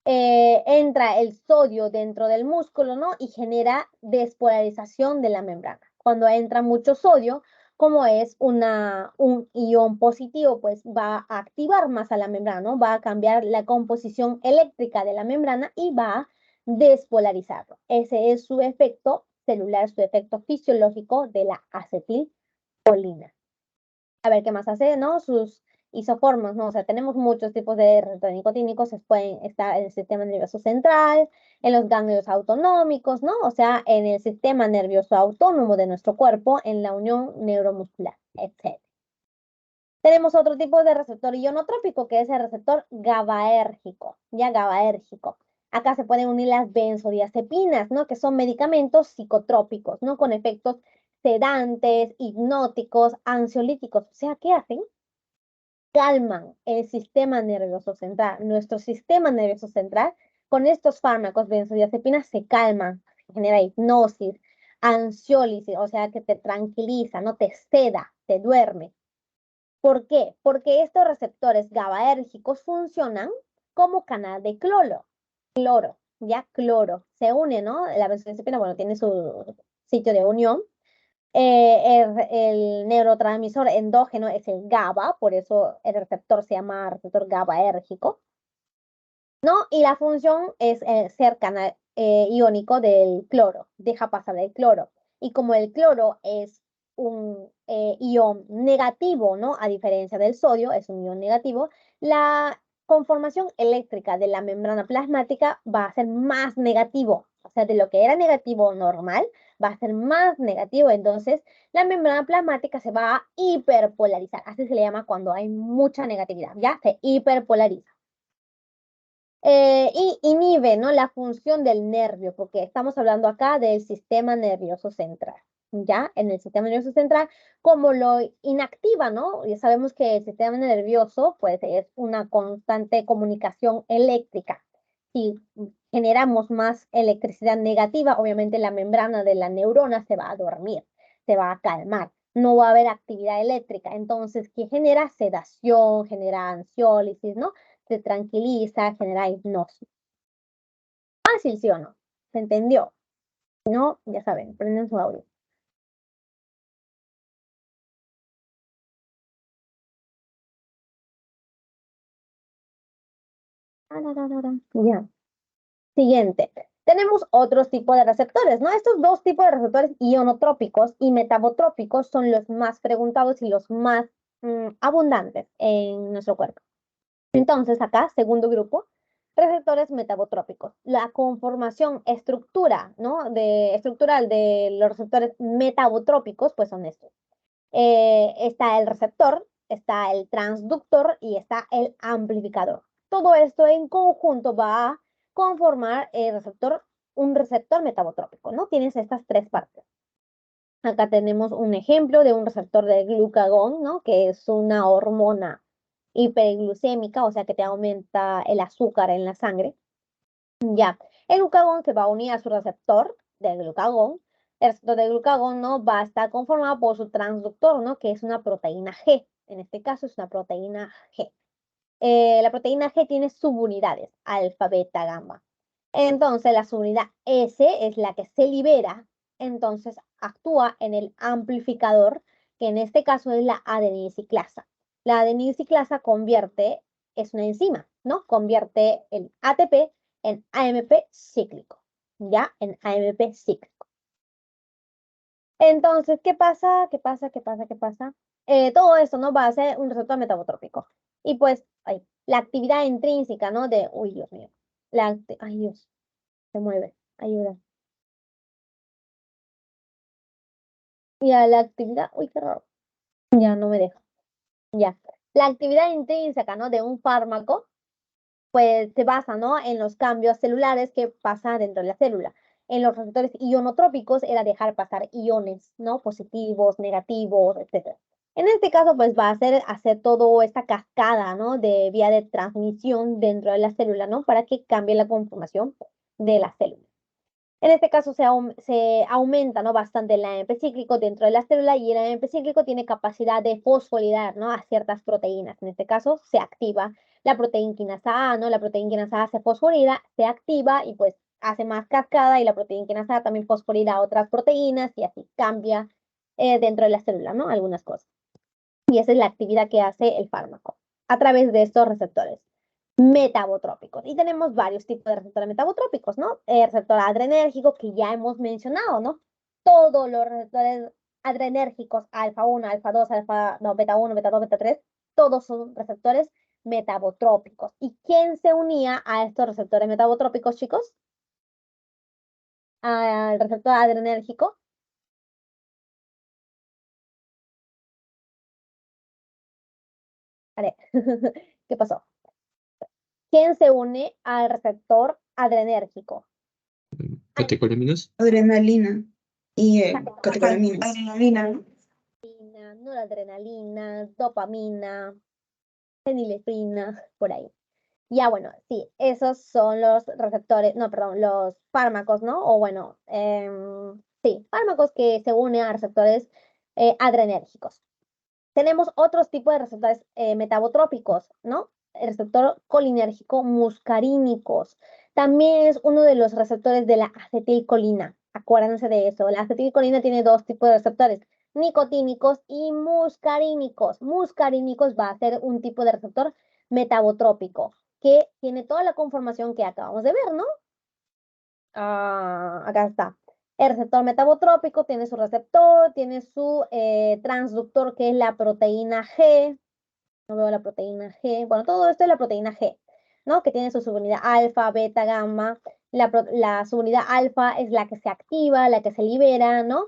Entra el sodio dentro del músculo, ¿no? Y genera despolarización de la membrana. Cuando entra mucho sodio, como es un ion positivo, pues va a activar más a la membrana, ¿no? Va a cambiar la composición eléctrica de la membrana y va a despolarizarlo. Ese es su efecto celular, su efecto fisiológico de la acetilcolina. A ver qué más hace, ¿no? Sus isoformas, ¿no? O sea, tenemos muchos tipos de receptores nicotínicos, pueden estar en el sistema nervioso central, en los ganglios autonómicos, ¿no? O sea, en el sistema nervioso autónomo de nuestro cuerpo, en la unión neuromuscular, etc. Tenemos otro tipo de receptor ionotrópico, que es el receptor GABAérgico, ya GABAérgico. Acá se pueden unir las benzodiazepinas, ¿no? Que son medicamentos psicotrópicos, ¿no? Con efectos sedantes, hipnóticos, ansiolíticos. O sea, ¿qué hacen? Calman el sistema nervioso central. Nuestro sistema nervioso central, con estos fármacos benzodiazepinas, se calman, genera hipnosis, ansiólisis, o sea, que te tranquiliza, no te seda, te duerme. ¿Por qué? Porque estos receptores GABAérgicos funcionan como canal de cloro, ya cloro, se une, ¿no? La benzodiazepina, bueno, tiene su sitio de unión. El neurotransmisor endógeno es el GABA, por eso el receptor se llama receptor GABAérgico, ¿no? Y la función es ser canal iónico del cloro, deja pasar el cloro. Y como el cloro es un ion negativo, ¿no? A diferencia del sodio, es un ion negativo, la conformación eléctrica de la membrana plasmática va a ser más negativo. O sea, de lo que era negativo normal, va a ser más negativo. Entonces, la membrana plasmática se va a hiperpolarizar. Así se le llama cuando hay mucha negatividad, ¿ya? Se hiperpolariza. Y inhibe, ¿no? La función del nervio, porque estamos hablando acá del sistema nervioso central, ¿ya? En el sistema nervioso central, como lo inactiva, ¿no? Ya sabemos que el sistema nervioso, pues, es una constante comunicación eléctrica. Si generamos más electricidad negativa, obviamente la membrana de la neurona se va a dormir, se va a calmar, no va a haber actividad eléctrica. Entonces, ¿qué genera? Sedación, genera ansiólisis, ¿no? Se tranquiliza, genera hipnosis. Fácil, ¿sí o no? ¿Se entendió? No, ya saben, prenden su audio. Ya. Siguiente. Tenemos otros tipos de receptores, ¿no? Estos dos tipos de receptores ionotrópicos y metabotrópicos son los más preguntados y los más abundantes en nuestro cuerpo. Entonces, acá, segundo grupo, receptores metabotrópicos. La conformación estructura, ¿no? Estructural de los receptores metabotrópicos, pues son estos. Está el receptor, está el transductor y está el amplificador. Todo esto en conjunto va a conformar un receptor metabotrópico, ¿no? Tienes estas tres partes. Acá tenemos un ejemplo de un receptor de glucagón, ¿no? Que es una hormona hiperglucémica, o sea que te aumenta el azúcar en la sangre. Ya, el glucagón se va a unir a su receptor del glucagón. El receptor del glucagón, ¿no? Va a estar conformado por su transductor, ¿no? Que es una proteína G. En este caso es una proteína G. La proteína G tiene subunidades, alfa, beta, gamma. Entonces, la subunidad S es la que se libera, entonces actúa en el amplificador, que en este caso es la adenisiclasa. La adenisiclasa es una enzima, ¿no? Convierte el ATP en AMP cíclico, ¿ya? En AMP cíclico. Entonces, ¿qué pasa? ¿Qué pasa? ¿Qué pasa? ¿Qué pasa? Todo esto, ¿no? Va a ser un receptor metabotrópico. Y pues, la actividad intrínseca, ¿no? Uy, Dios mío. Ay, Dios, se mueve. Ayuda. Y a la actividad, uy, qué raro. Ya no me deja. Ya. La actividad intrínseca, ¿no? De un fármaco pues se basa, ¿no? En los cambios celulares que pasan dentro de la célula. En los receptores ionotrópicos era dejar pasar iones, ¿no? Positivos, negativos, etcétera. En este caso, pues va a hacer toda esta cascada, ¿no? De vía de transmisión dentro de la célula, ¿no? Para que cambie la conformación de la célula. En este caso se aumenta, ¿no? Bastante el AMP cíclico dentro de la célula y el AMP cíclico tiene capacidad de fosforilizar, ¿no? A ciertas proteínas. En este caso se activa la proteína quinasa A, ¿no? La proteína quinasa A se fosforila, se activa y pues hace más cascada y la proteína quinasa A también fosforila a otras proteínas y así cambia dentro de la célula, ¿no? Algunas cosas. Y esa es la actividad que hace el fármaco a través de estos receptores metabotrópicos. Y tenemos varios tipos de receptores metabotrópicos, ¿no? El receptor adrenérgico que ya hemos mencionado, ¿no? Todos los receptores adrenérgicos, alfa 1, alfa 2, no, beta 1, beta 2, beta 3, todos son receptores metabotrópicos. ¿Y quién se unía a estos receptores metabotrópicos, chicos? Al receptor adrenérgico. Vale. ¿Qué pasó? ¿Quién se une al receptor adrenérgico? ¿Catecolaminas? Adrenalina y catecolaminas. Adrenalina, ¿no? Noradrenalina, dopamina, fenilefrina, por ahí. Ya, bueno, sí, esos son los receptores, no, perdón, los fármacos, ¿no? O bueno, sí, fármacos que se unen a receptores adrenérgicos. Tenemos otros tipos de receptores metabotrópicos, ¿no? El receptor colinérgico muscarínicos. También es uno de los receptores de la acetilcolina. Acuérdense de eso. La acetilcolina tiene dos tipos de receptores, nicotínicos y muscarínicos. Muscarínicos va a ser un tipo de receptor metabotrópico que tiene toda la conformación que acabamos de ver, ¿no? Acá está. El receptor metabotrópico tiene su receptor, tiene su transductor que es la proteína G. No veo la proteína G. Bueno, todo esto es la proteína G, ¿no? Que tiene su subunidad alfa, beta, gamma. La subunidad alfa es la que se activa, la que se libera, ¿no?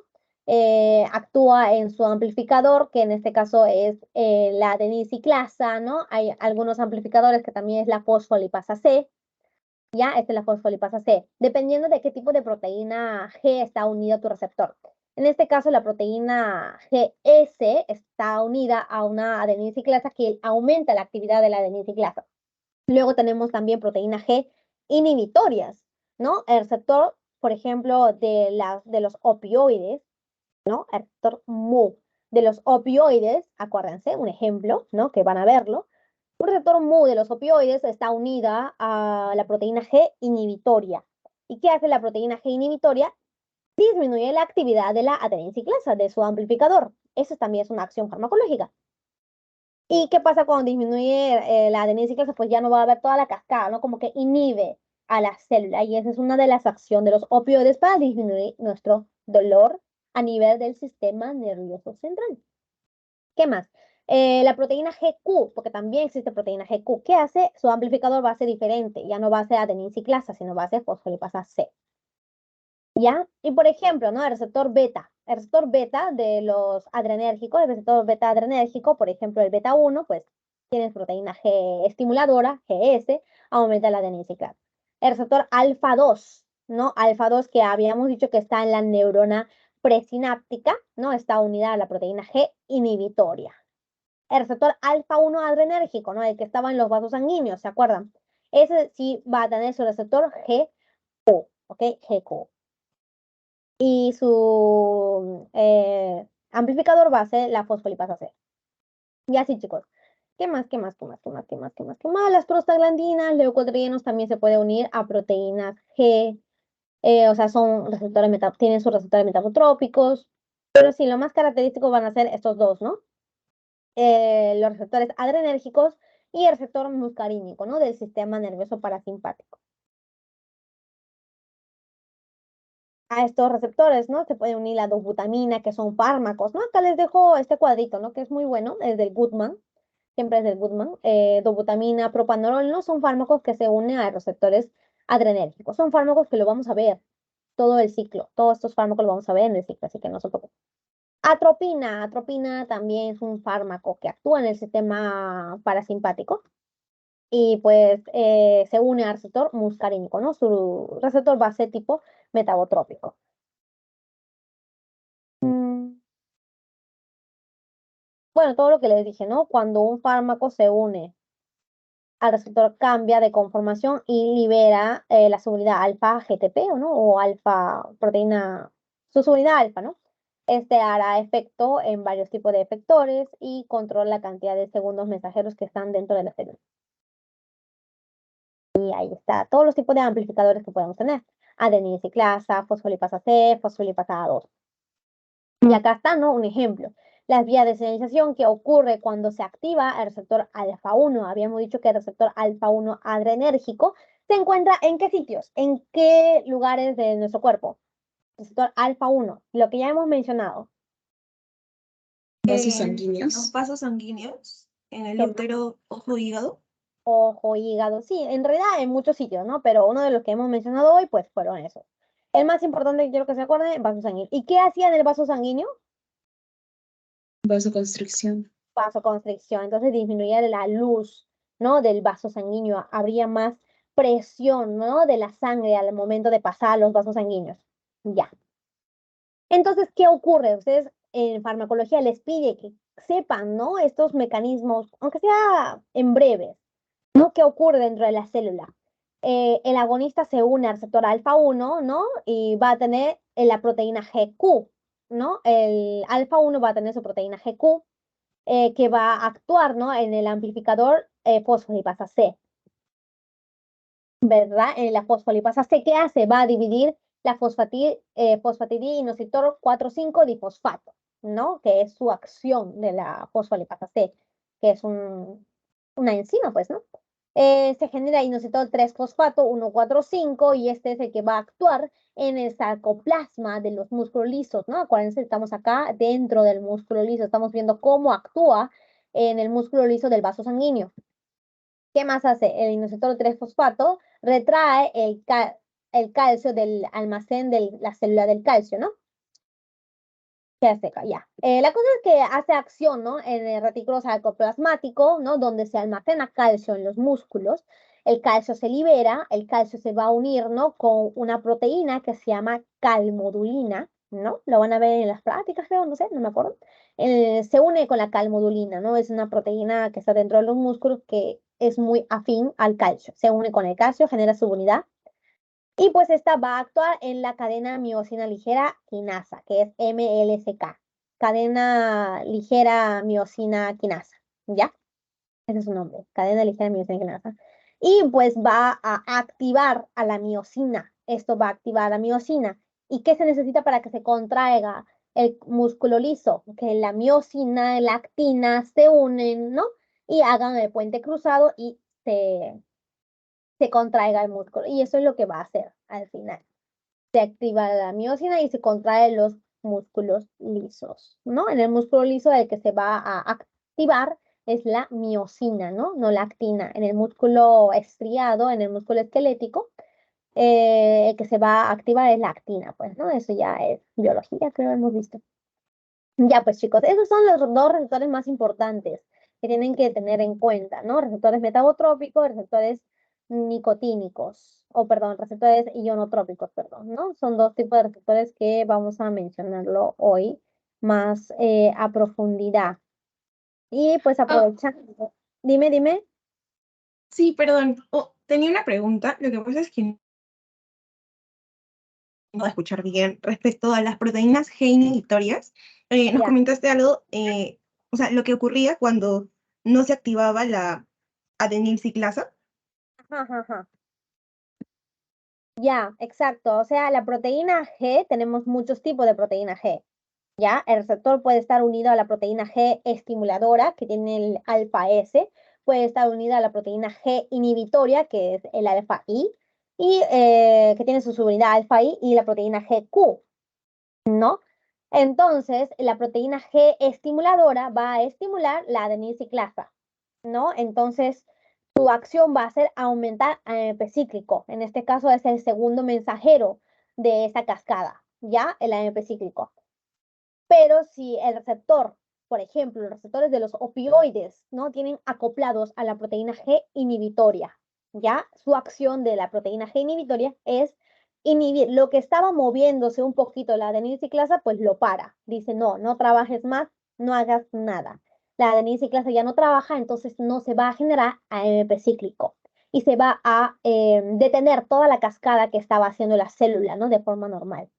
Actúa en su amplificador, que en este caso es la adenisiclasa, ¿no? Hay algunos amplificadores que también es la fosfolipasa C. Ya, esta es la fosfolipasa C, dependiendo de qué tipo de proteína G está unida a tu receptor. En este caso, la proteína GS está unida a una adenisiclasa que aumenta la actividad de la adenisiclasa. Luego tenemos también proteína G inhibitorias, ¿no? El receptor, por ejemplo, de los opioides, ¿no? El receptor MU de los opioides, acuérdense, un ejemplo, ¿no? Que van a verlo. Un receptor MU de los opioides está unida a la proteína G inhibitoria. ¿Y qué hace la proteína G inhibitoria? disminuye la actividad de la adenosiclasa, de su amplificador. Eso también es una acción farmacológica. ¿Y qué pasa cuando disminuye la adenosiclasa? Pues ya no va a haber toda la cascada, ¿no? Como que inhibe a la célula. Y esa es una de las acciones de los opioides para disminuir nuestro dolor a nivel del sistema nervioso central. ¿Qué más? La proteína GQ, porque también existe proteína GQ. ¿Qué hace? Su amplificador va a ser diferente. Ya no va a ser adenosiclasa, sino va a ser fosfolipasa C. ¿Ya? Y por ejemplo, ¿no? El receptor beta de los adrenérgicos, el receptor beta adrenérgico, por ejemplo, el beta 1, pues tiene proteína G estimuladora, GS, aumenta la adenosiclasa. El receptor alfa 2, ¿no? Alfa 2 que habíamos dicho que está en la neurona presináptica, ¿no? Está unida a la proteína G inhibitoria. El receptor alfa 1 adrenérgico, ¿no? El que estaba en los vasos sanguíneos, ¿se acuerdan? Ese sí va a tener su receptor GQ, ¿ok? GQ. Y su amplificador va a ser la fosfolipasa C. Y así, chicos. ¿Qué más? ¿Qué más? ¿Qué más? ¿Qué más? ¿Qué más? ¿Qué más? ¿Qué más? Las prostaglandinas, leucotrienos también se puede unir a proteínas G. O sea, tienen sus receptores metabotrópicos. Pero sí, lo más característico van a ser estos dos, ¿no? Los receptores adrenérgicos y el receptor muscarínico, ¿no? Del sistema nervioso parasimpático. A estos receptores, ¿no? Se puede unir la dobutamina, que son fármacos, ¿no? Acá les dejo este cuadrito, ¿no? Que es muy bueno, es del Goodman, siempre es del Goodman. Dobutamina, propanolol, ¿no? Son fármacos que se unen a receptores adrenérgicos. Son fármacos que lo vamos a ver todo el ciclo. Todos estos fármacos lo vamos a ver en el ciclo, así que no se preocupen. Atropina también es un fármaco que actúa en el sistema parasimpático y pues se une al receptor muscarínico, ¿no? Su receptor va a ser tipo metabotrópico. Mm, Bueno, todo lo que les dije, ¿no? Cuando un fármaco se une al receptor cambia de conformación y libera la subunidad alfa GTP, ¿o no? O alfa proteína, su subunidad alfa, ¿no? Este hará efecto en varios tipos de efectores y controla la cantidad de segundos mensajeros que están dentro de la célula. Y ahí está, todos los tipos de amplificadores que podemos tener. Adenosiclasa, fosfolipasa C, fosfolipasa A2. Y acá está, ¿no? Un ejemplo. Las vías de señalización que ocurre cuando se activa el receptor alfa 1. Habíamos dicho que el receptor alfa 1 adrenérgico se encuentra en qué sitios, en qué lugares de nuestro cuerpo. Receptor alfa 1, lo que ya hemos mencionado. Vasos Los sanguíneos. vasos sanguíneos, en el ¿Qué más? útero, ojo, hígado. Ojo, hígado, sí, en realidad en muchos sitios, ¿no? Pero uno de los que hemos mencionado hoy, pues fueron esos. El más importante que quiero que se acuerden, vaso sanguíneo. ¿Y qué hacía en el vaso sanguíneo? Vasoconstricción. Vasoconstricción, entonces disminuía la luz, ¿no? Del vaso sanguíneo, habría más presión, ¿no? De la sangre al momento de pasar los vasos sanguíneos. Ya. Entonces, ¿qué ocurre? Ustedes en farmacología les pide que sepan, ¿no? Estos mecanismos, aunque sea en breve, ¿no? ¿Qué ocurre dentro de la célula? El agonista se une al receptor alfa 1, ¿no? Y va a tener la proteína GQ, ¿no? El alfa 1 va a tener su proteína GQ, que va a actuar, ¿no? En el amplificador fosfolipasa C, ¿verdad? En la fosfolipasa C, ¿qué hace? Va a dividir la fosfatidinoinositol 4,5-difosfato, ¿no? Que es su acción de la fosfolipasa C, que es una enzima, pues, ¿no? Se genera inositol 3-fosfato 1,4,5 y este es el que va a actuar en el sarcoplasma de los músculos lisos, ¿no? Acuérdense, estamos acá dentro del músculo liso, estamos viendo cómo actúa en el músculo liso del vaso sanguíneo. ¿Qué más hace? El inositol 3-fosfato retrae el calcio del almacén de la célula del calcio, ¿no? Ya seca, ya. La cosa es que hace acción, ¿no? En el retículo sarcoplasmático, ¿no? Donde se almacena calcio en los músculos. El calcio se libera, el calcio se va a unir, ¿no? Con una proteína que se llama calmodulina, ¿no? Lo van a ver en las prácticas, creo, no sé, no me acuerdo. Se une con la calmodulina, ¿no? Es una proteína que está dentro de los músculos que es muy afín al calcio. Se une con el calcio, genera su unidad. Y pues esta va a actuar en la cadena miosina ligera quinasa, que es MLCK, cadena ligera miosina quinasa, ¿ya? Ese es su nombre, cadena ligera miosina quinasa. Y pues va a activar a la miosina. Esto va a activar a la miosina. ¿Y qué se necesita para que se contraiga el músculo liso? Que la miosina y la actina se unen, ¿no? Y hagan el puente cruzado y se contraiga el músculo. Y eso es lo que va a hacer al final. Se activa la miosina y se contraen los músculos lisos, ¿no? En el músculo liso el que se va a activar es la miosina, ¿no? No la actina. En el músculo estriado, en el músculo esquelético, el que se va a activar es la actina, pues, ¿no? Eso ya es biología, creo que hemos visto. Ya, pues chicos, esos son los dos receptores más importantes que tienen que tener en cuenta, ¿no? Receptores metabotrópicos, receptores nicotínicos, o perdón, receptores ionotrópicos, perdón, ¿no? Son dos tipos de receptores que vamos a mencionarlo hoy más a profundidad. Y pues aprovechando, dime. Sí, perdón. Oh, tenía una pregunta. Lo que pasa es que no a escuchar bien respecto a las proteínas G inhibitorias. Nos Ya. comentaste algo, o sea, lo que ocurría cuando no se activaba la adenilciclasa. Ajá, ajá, ajá. Ya, exacto. O sea, la proteína G, tenemos muchos tipos de proteína G. ¿Ya? El receptor puede estar unido a la proteína G estimuladora, que tiene el alfa S, puede estar unida a la proteína G inhibitoria, que es el alfa I, y que tiene su subunidad alfa I, y la proteína GQ, ¿no? Entonces, la proteína G estimuladora va a estimular la adenisiclasa, ¿no? Entonces, su acción va a ser aumentar AMP cíclico. En este caso es el segundo mensajero de esa cascada, ¿ya? El AMP cíclico. Pero si el receptor, por ejemplo, los receptores de los opioides, ¿no? Tienen acoplados a la proteína G inhibitoria, ¿ya? Su acción de la proteína G inhibitoria es inhibir lo que estaba moviéndose un poquito la adenisiclasa, pues lo para. Dice, no, no trabajes más, no hagas nada. La adenisiclasa ya no trabaja, entonces no se va a generar AMP cíclico y se va a detener toda la cascada que estaba haciendo la célula, ¿no? De forma normal.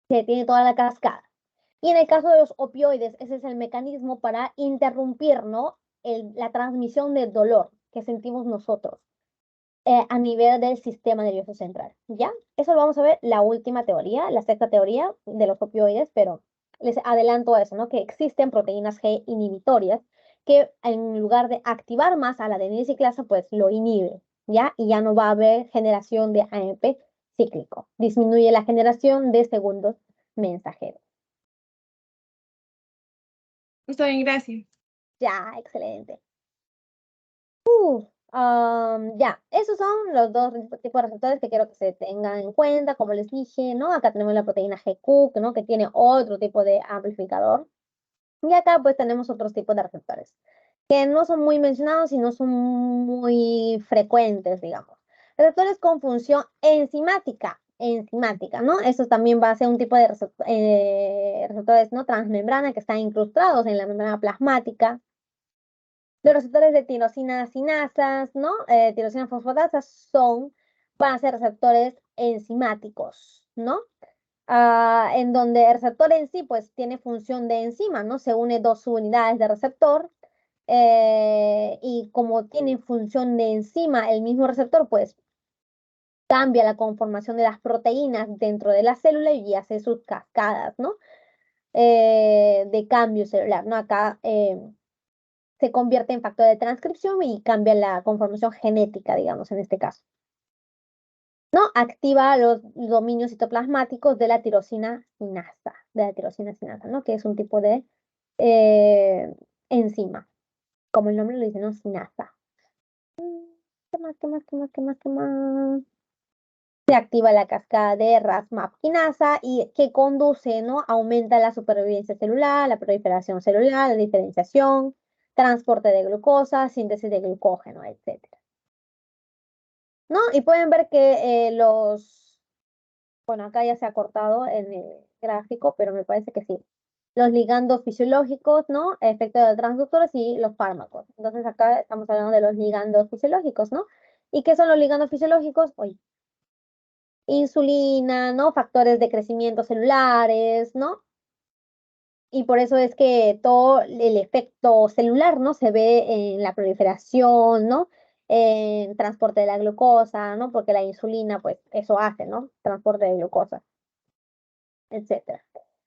Se detiene toda la cascada. Y en el caso de los opioides, ese es el mecanismo para interrumpir, ¿no? La transmisión del dolor que sentimos nosotros a nivel del sistema nervioso central, ¿ya? Eso lo vamos a ver la última teoría, la sexta teoría de los opioides, pero les adelanto eso, ¿no? Que existen proteínas G inhibitorias que en lugar de activar más a la adenisiclasa, pues lo inhibe, ¿ya? Y ya no va a haber generación de AMP cíclico. Disminuye la generación de segundos mensajeros. Está bien, gracias. Ya, excelente. Ya, esos son los dos tipos de receptores que quiero que se tengan en cuenta, como les dije, ¿no? Acá tenemos la proteína GQ, ¿no? Que tiene otro tipo de amplificador. Y acá pues tenemos otros tipos de receptores, que no son muy mencionados y no son muy frecuentes, digamos. Receptores con función enzimática, ¿no? Eso también va a ser un tipo de receptores, ¿no? Transmembrana que están incrustados en la membrana plasmática. Los receptores de tirosina sinasas, ¿no? Tirosina fosfatasa van a ser receptores enzimáticos, ¿no? En donde el receptor en sí, pues, tiene función de enzima, ¿no? Se une dos subunidades de receptor y como tiene función de enzima el mismo receptor, pues, cambia la conformación de las proteínas dentro de la célula y hace sus cascadas, ¿no? De cambio celular, ¿no? Acá se convierte en factor de transcripción y cambia la conformación genética, digamos, en este caso. ¿No? Activa los dominios citoplasmáticos de la tirosina sinasa, ¿no? Que es un tipo de eh, enzima, como el nombre lo dice, ¿no? Sinasa. ¿Qué más? Se activa la cascada de Ras-MAP quinasa y que conduce, ¿no? Aumenta la supervivencia celular, la proliferación celular, la diferenciación, transporte de glucosa, síntesis de glucógeno, etc. ¿No? Y pueden ver que bueno, acá ya se ha cortado en el gráfico, pero me parece que sí. Los ligandos fisiológicos, ¿no? Efecto de transductores y los fármacos. Entonces acá estamos hablando de los ligandos fisiológicos, ¿no? ¿Y qué son los ligandos fisiológicos? Oye, insulina, ¿no? Factores de crecimiento celulares, ¿no? Y por eso es que todo el efecto celular, ¿no? Se ve en la proliferación, ¿no? En transporte de la glucosa, ¿no? Porque la insulina, pues, eso hace, ¿no? Transporte de glucosa. etcétera.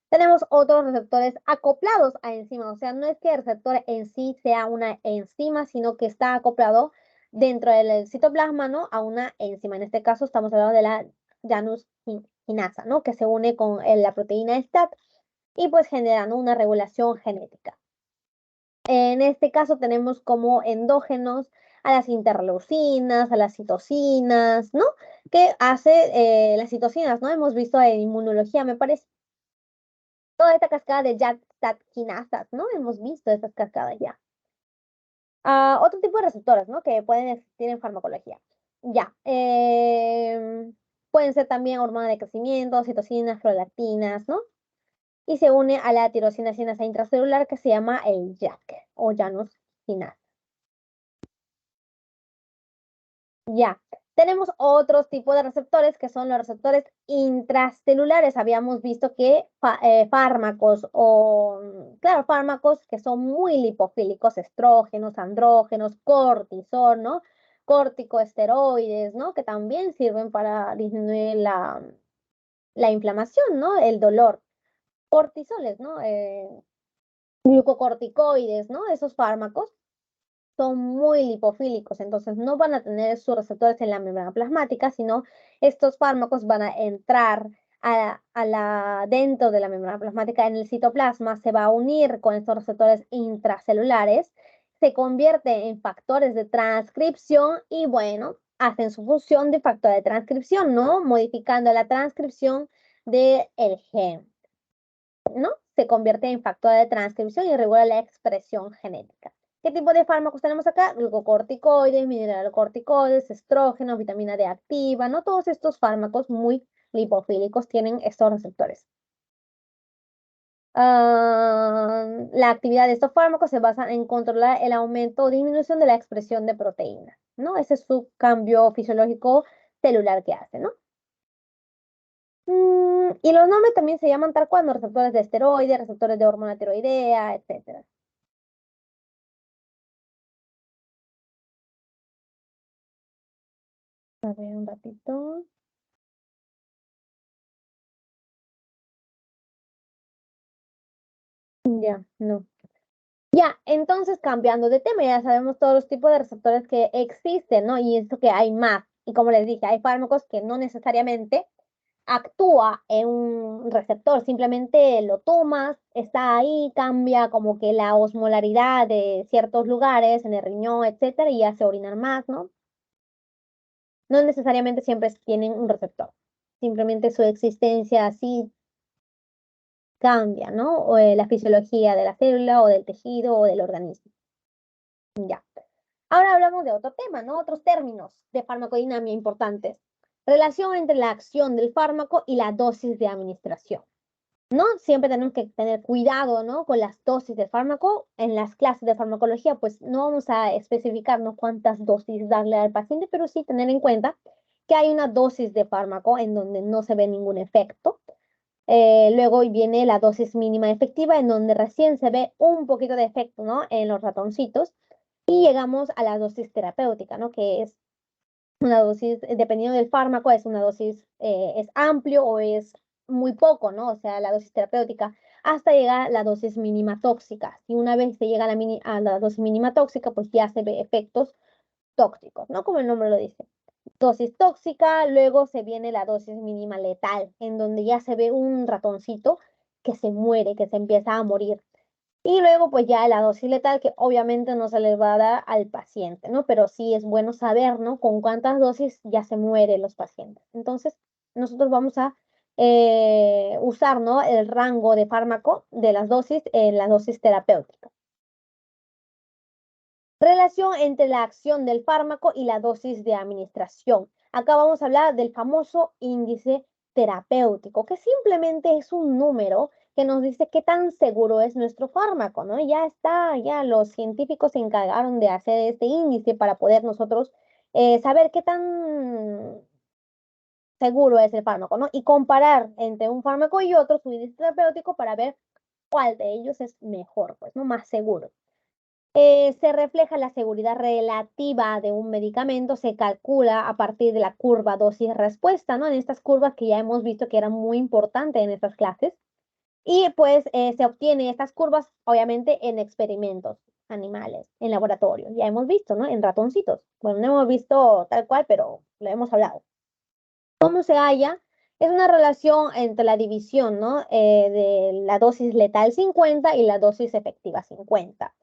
Tenemos otros receptores acoplados a enzimas, o sea, no es que el receptor en sí sea una enzima, sino que está acoplado dentro del citoplasma, ¿no? A una enzima. En este caso estamos hablando de la Janus quinasa, ¿no? Que se une con la proteína STAT y pues generando una regulación genética. En este caso tenemos como endógenos a las interleucinas, a las citocinas, ¿no? Que hace las citocinas, ¿no? Hemos visto en inmunología, me parece. Toda esta cascada de JAK-STAT-quinasas, ¿no? Hemos visto estas cascadas ya. Otro tipo de receptores, ¿no? Que pueden existir en farmacología. Ya. Pueden ser también hormonas de crecimiento, citocinas, prolactinas, ¿no? Y se une a la tirosina sinasa intracelular que se llama el JAK o Janus quinasa. Ya. Tenemos otros tipos de receptores que son los receptores intracelulares. Habíamos visto que fármacos claro, fármacos que son muy lipofílicos, estrógenos, andrógenos, cortisol, ¿no? Corticosteroides, ¿no? Que también sirven para disminuir la inflamación, ¿no? El dolor. Cortisoles, ¿no? Glucocorticoides, ¿no? Esos fármacos son muy lipofílicos, entonces no van a tener sus receptores en la membrana plasmática, sino estos fármacos van a entrar dentro de la membrana plasmática en el citoplasma, se va a unir con estos receptores intracelulares, se convierte en factores de transcripción y bueno, hacen su función de factor de transcripción, ¿no? Modificando la transcripción del gen, ¿no? Se convierte en factor de transcripción y regula la expresión genética. ¿Qué tipo de fármacos tenemos acá? Glucocorticoides, mineralocorticoides, estrógenos, vitamina D activa, ¿no? Todos estos fármacos muy lipofílicos tienen estos receptores. La actividad de estos fármacos se basa en controlar el aumento o disminución de la expresión de proteínas, ¿no? Ese es su cambio fisiológico celular que hace, ¿no? Y los nombres también se llaman tal cual, ¿no? Receptores de esteroides, receptores de hormona tiroidea, etc. A ver, un ratito. Ya, no. Ya, entonces cambiando de tema, ya sabemos todos los tipos de receptores que existen, ¿no? Y esto que hay más. Y como les dije, hay fármacos que no necesariamente actúa en un receptor, simplemente lo tomas, está ahí, cambia como que la osmolaridad de ciertos lugares en el riñón, etcétera, y hace orinar más, ¿no? No necesariamente siempre tienen un receptor, simplemente su existencia así cambia, ¿no? O, la fisiología de la célula o del tejido o del organismo. Ya. Ahora hablamos de otro tema, ¿no? Otros términos de farmacodinámica importantes. Relación entre la acción del fármaco y la dosis de administración, ¿no? Siempre tenemos que tener cuidado, ¿no? Con las dosis de fármaco. En las clases de farmacología, pues no vamos a especificarnos cuántas dosis darle al paciente, pero sí tener en cuenta que hay una dosis de fármaco en donde no se ve ningún efecto. Luego viene la dosis mínima efectiva, en donde recién se ve un poquito de efecto, ¿no? En los ratoncitos. Y llegamos a la dosis terapéutica, ¿no? Que es una dosis, dependiendo del fármaco, es una dosis, es amplio o es muy poco, ¿no? O sea, la dosis terapéutica, hasta llegar a la dosis mínima tóxica. Si una vez se llega a la dosis mínima tóxica, pues ya se ve efectos tóxicos, ¿no? Como el nombre lo dice. Dosis tóxica, luego se viene la dosis mínima letal, en donde ya se ve un ratoncito que se muere, que se empieza a morir. Y luego, pues ya la dosis letal, que obviamente no se les va a dar al paciente, ¿no? Pero sí es bueno saber, ¿no? Con cuántas dosis ya se mueren los pacientes. Entonces, nosotros vamos a usar, ¿no? El rango de fármaco de las dosis en la dosis terapéutica. Relación entre la acción del fármaco y la dosis de administración. Acá vamos a hablar del famoso índice terapéutico, que simplemente es un número que nos dice qué tan seguro es nuestro fármaco, ¿no? Ya está, ya los científicos se encargaron de hacer este índice para poder nosotros saber qué tan seguro es el fármaco, ¿no? Y comparar entre un fármaco y otro su índice terapéutico para ver cuál de ellos es mejor, pues, ¿no? Más seguro. Se refleja la seguridad relativa de un medicamento, se calcula a partir de la curva dosis-respuesta, ¿no? En estas curvas que ya hemos visto que eran muy importantes en estas clases. Y pues se obtiene estas curvas, obviamente, en experimentos animales, en laboratorio. Ya hemos visto, ¿no? En ratoncitos. Bueno, no hemos visto tal cual, pero lo hemos hablado. ¿Cómo se halla? Es una relación entre la división, ¿no? De la dosis letal 50 y la dosis efectiva 50.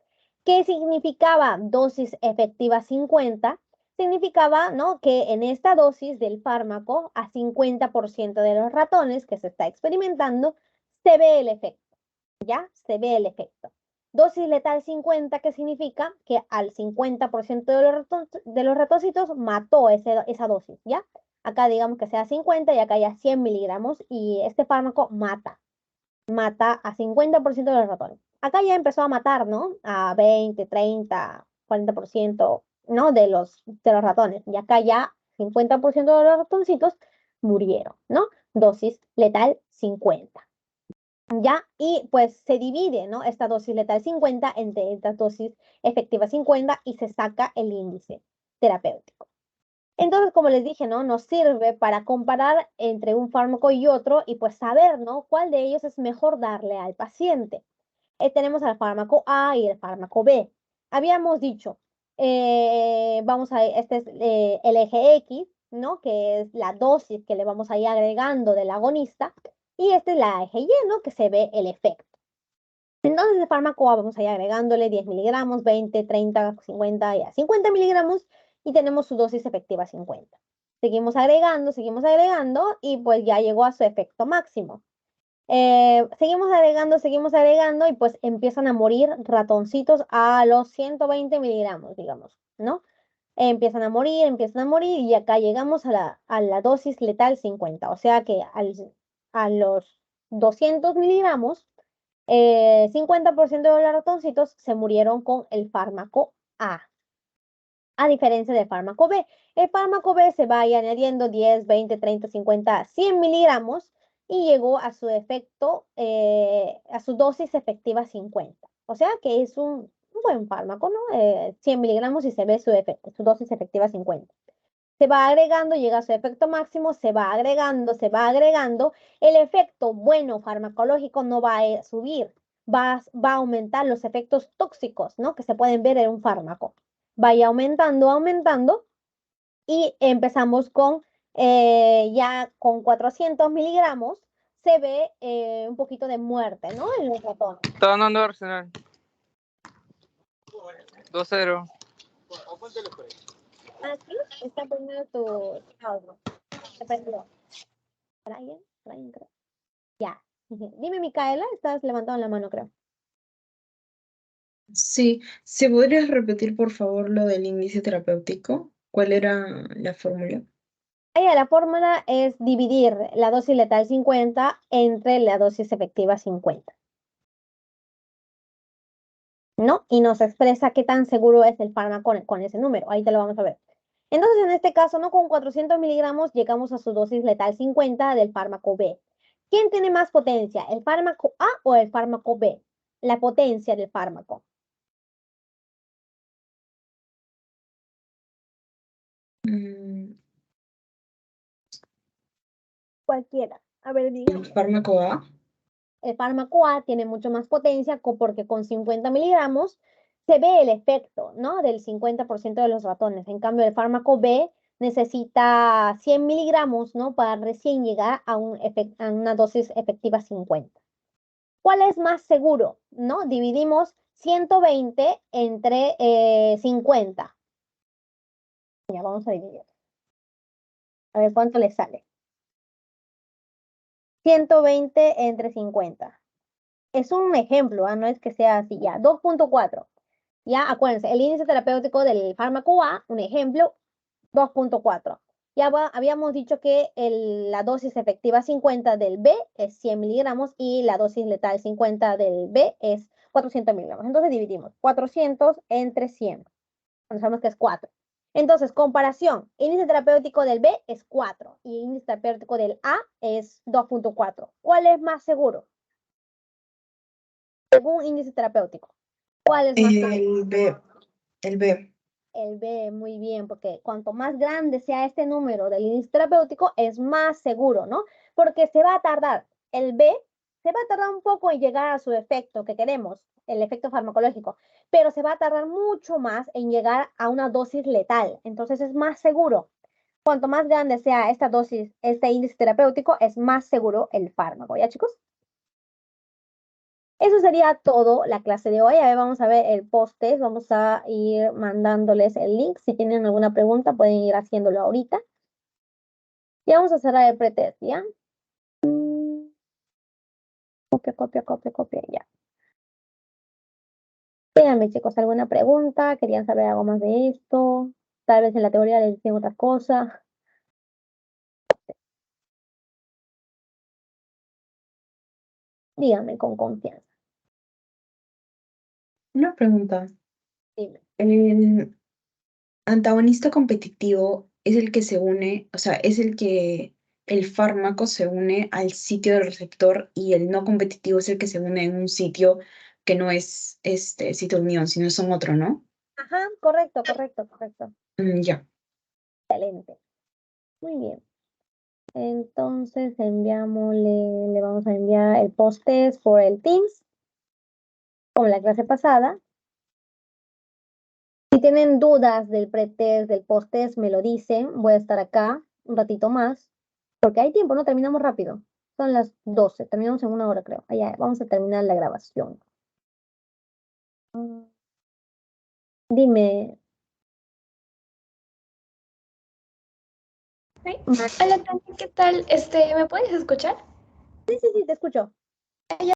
¿Qué significaba dosis efectiva 50? Significaba, ¿no?, que en esta dosis del fármaco, a 50% de los ratones que se está experimentando, se ve el efecto, ¿ya? Se ve el efecto. Dosis letal 50, ¿qué significa? Que al 50% de los ratoncitos mató esa dosis, ¿ya? Acá digamos que sea 50 y acá ya 100 miligramos y este fármaco mata a 50% de los ratones. Acá ya empezó a matar, ¿no? A 20, 30, 40%, ¿no? De los ratones. Y acá ya 50% de los ratoncitos murieron, ¿no? Dosis letal 50. ¿Ya? Y pues se divide, ¿no? Esta dosis letal 50 entre esta dosis efectiva 50 y se saca el índice terapéutico. Entonces, como les dije, ¿no? Nos sirve para comparar entre un fármaco y otro y pues saber, ¿no? Cuál de ellos es mejor darle al paciente. Tenemos al fármaco A y el fármaco B. Habíamos dicho, este es el eje X, ¿no? Que es la dosis que le vamos a ir agregando del agonista. Y este es la eje Y, ¿no? Que se ve el efecto. Entonces, el fármaco A vamos a ir agregándole 10 miligramos, 20, 30, 50, ya 50 miligramos y tenemos su dosis efectiva 50. Seguimos agregando y pues ya llegó a su efecto máximo. Seguimos agregando y pues empiezan a morir ratoncitos a los 120 miligramos, digamos, ¿no? Empiezan a morir y acá llegamos a la dosis letal 50. O sea que a los 200 miligramos, 50% de los ratoncitos se murieron con el fármaco a diferencia del fármaco B. El fármaco B se va añadiendo 10, 20, 30, 50, 100 miligramos y llegó a su efecto, a su dosis efectiva 50. O sea que es un buen fármaco, ¿no? 100 miligramos y se ve su dosis efectiva 50. Se va agregando, llega a su efecto máximo, se va agregando. El efecto bueno farmacológico no va a subir, va a aumentar los efectos tóxicos, ¿no? Que se pueden ver en un fármaco. Vaya aumentando y empezamos con ya con 400 miligramos se ve un poquito de muerte, ¿no? En los ratones. Está ganando Arsenal. 2-0. Ah, sí, está poniendo tu audio. Se perdió. Brian, creo. Ya. Dime, Micaela, estás levantando la mano, creo. Sí, ¿se podrías repetir por favor lo del índice terapéutico? ¿Cuál era la fórmula? La fórmula es dividir la dosis letal 50 entre la dosis efectiva 50. ¿No? Y nos expresa qué tan seguro es el fármaco con ese número. Ahí te lo vamos a ver. Entonces, en este caso, ¿no? Con 400 miligramos llegamos a su dosis letal 50 del fármaco B. ¿Quién tiene más potencia, el fármaco A o el fármaco B? La potencia del fármaco. Cualquiera. A ver, dígame. ¿El fármaco A? El fármaco A tiene mucho más potencia porque con 50 miligramos se ve el efecto, ¿no? Del 50% de los ratones. En cambio, el fármaco B necesita 100 miligramos, ¿no? Para recién llegar a una dosis efectiva 50. ¿Cuál es más seguro? ¿No? Dividimos 120 entre 50. Ya vamos a dividir. A ver cuánto le sale. 120 entre 50. Es un ejemplo, no es que sea así ya. 2.4. Ya, acuérdense, el índice terapéutico del fármaco A, un ejemplo, 2.4. Ya habíamos dicho que la dosis efectiva 50 del B es 100 miligramos y la dosis letal 50 del B es 400 miligramos. Entonces dividimos 400 entre 100. Sabemos que es 4. Entonces, comparación, índice terapéutico del B es 4 y índice terapéutico del A es 2.4. ¿Cuál es más seguro? Según índice terapéutico. ¿Cuál es más seguro? El B. El B. El B, muy bien, porque cuanto más grande sea este número del índice terapéutico, es más seguro, ¿no? Porque se va a tardar, el B se va a tardar un poco en llegar a su efecto que queremos, el efecto farmacológico, pero se va a tardar mucho más en llegar a una dosis letal, entonces es más seguro. Cuanto más grande sea esta dosis, este índice terapéutico, es más seguro el fármaco, ¿ya, chicos? Eso sería todo la clase de hoy. A ver, vamos a ver el post-test. Vamos a ir mandándoles el link. Si tienen alguna pregunta, pueden ir haciéndolo ahorita. Y vamos a cerrar el pretest, ¿ya? Copia, copia, copia, copia, ya. Díganme, chicos, ¿alguna pregunta? ¿Querían saber algo más de esto? Tal vez en la teoría les dicen otra cosa. Díganme con confianza. Una pregunta. Dime. El antagonista competitivo es el que se une, o sea, es el que el fármaco se une al sitio del receptor y el no competitivo es el que se une en un sitio que no es este sitio de unión, sino son otro, ¿no? Ajá, correcto, correcto, correcto. Ya. Excelente. Muy bien. Entonces le vamos a enviar el post-test por el Teams, como la clase pasada. Si tienen dudas del pretest, del post-test, me lo dicen. Voy a estar acá un ratito más, porque hay tiempo, ¿no? Terminamos rápido. Son las 12, terminamos en 1 hora, creo. Allá, vamos a terminar la grabación. Dime. Ay, hola, Tania, ¿qué tal? ¿Me puedes escuchar? Sí, te escucho.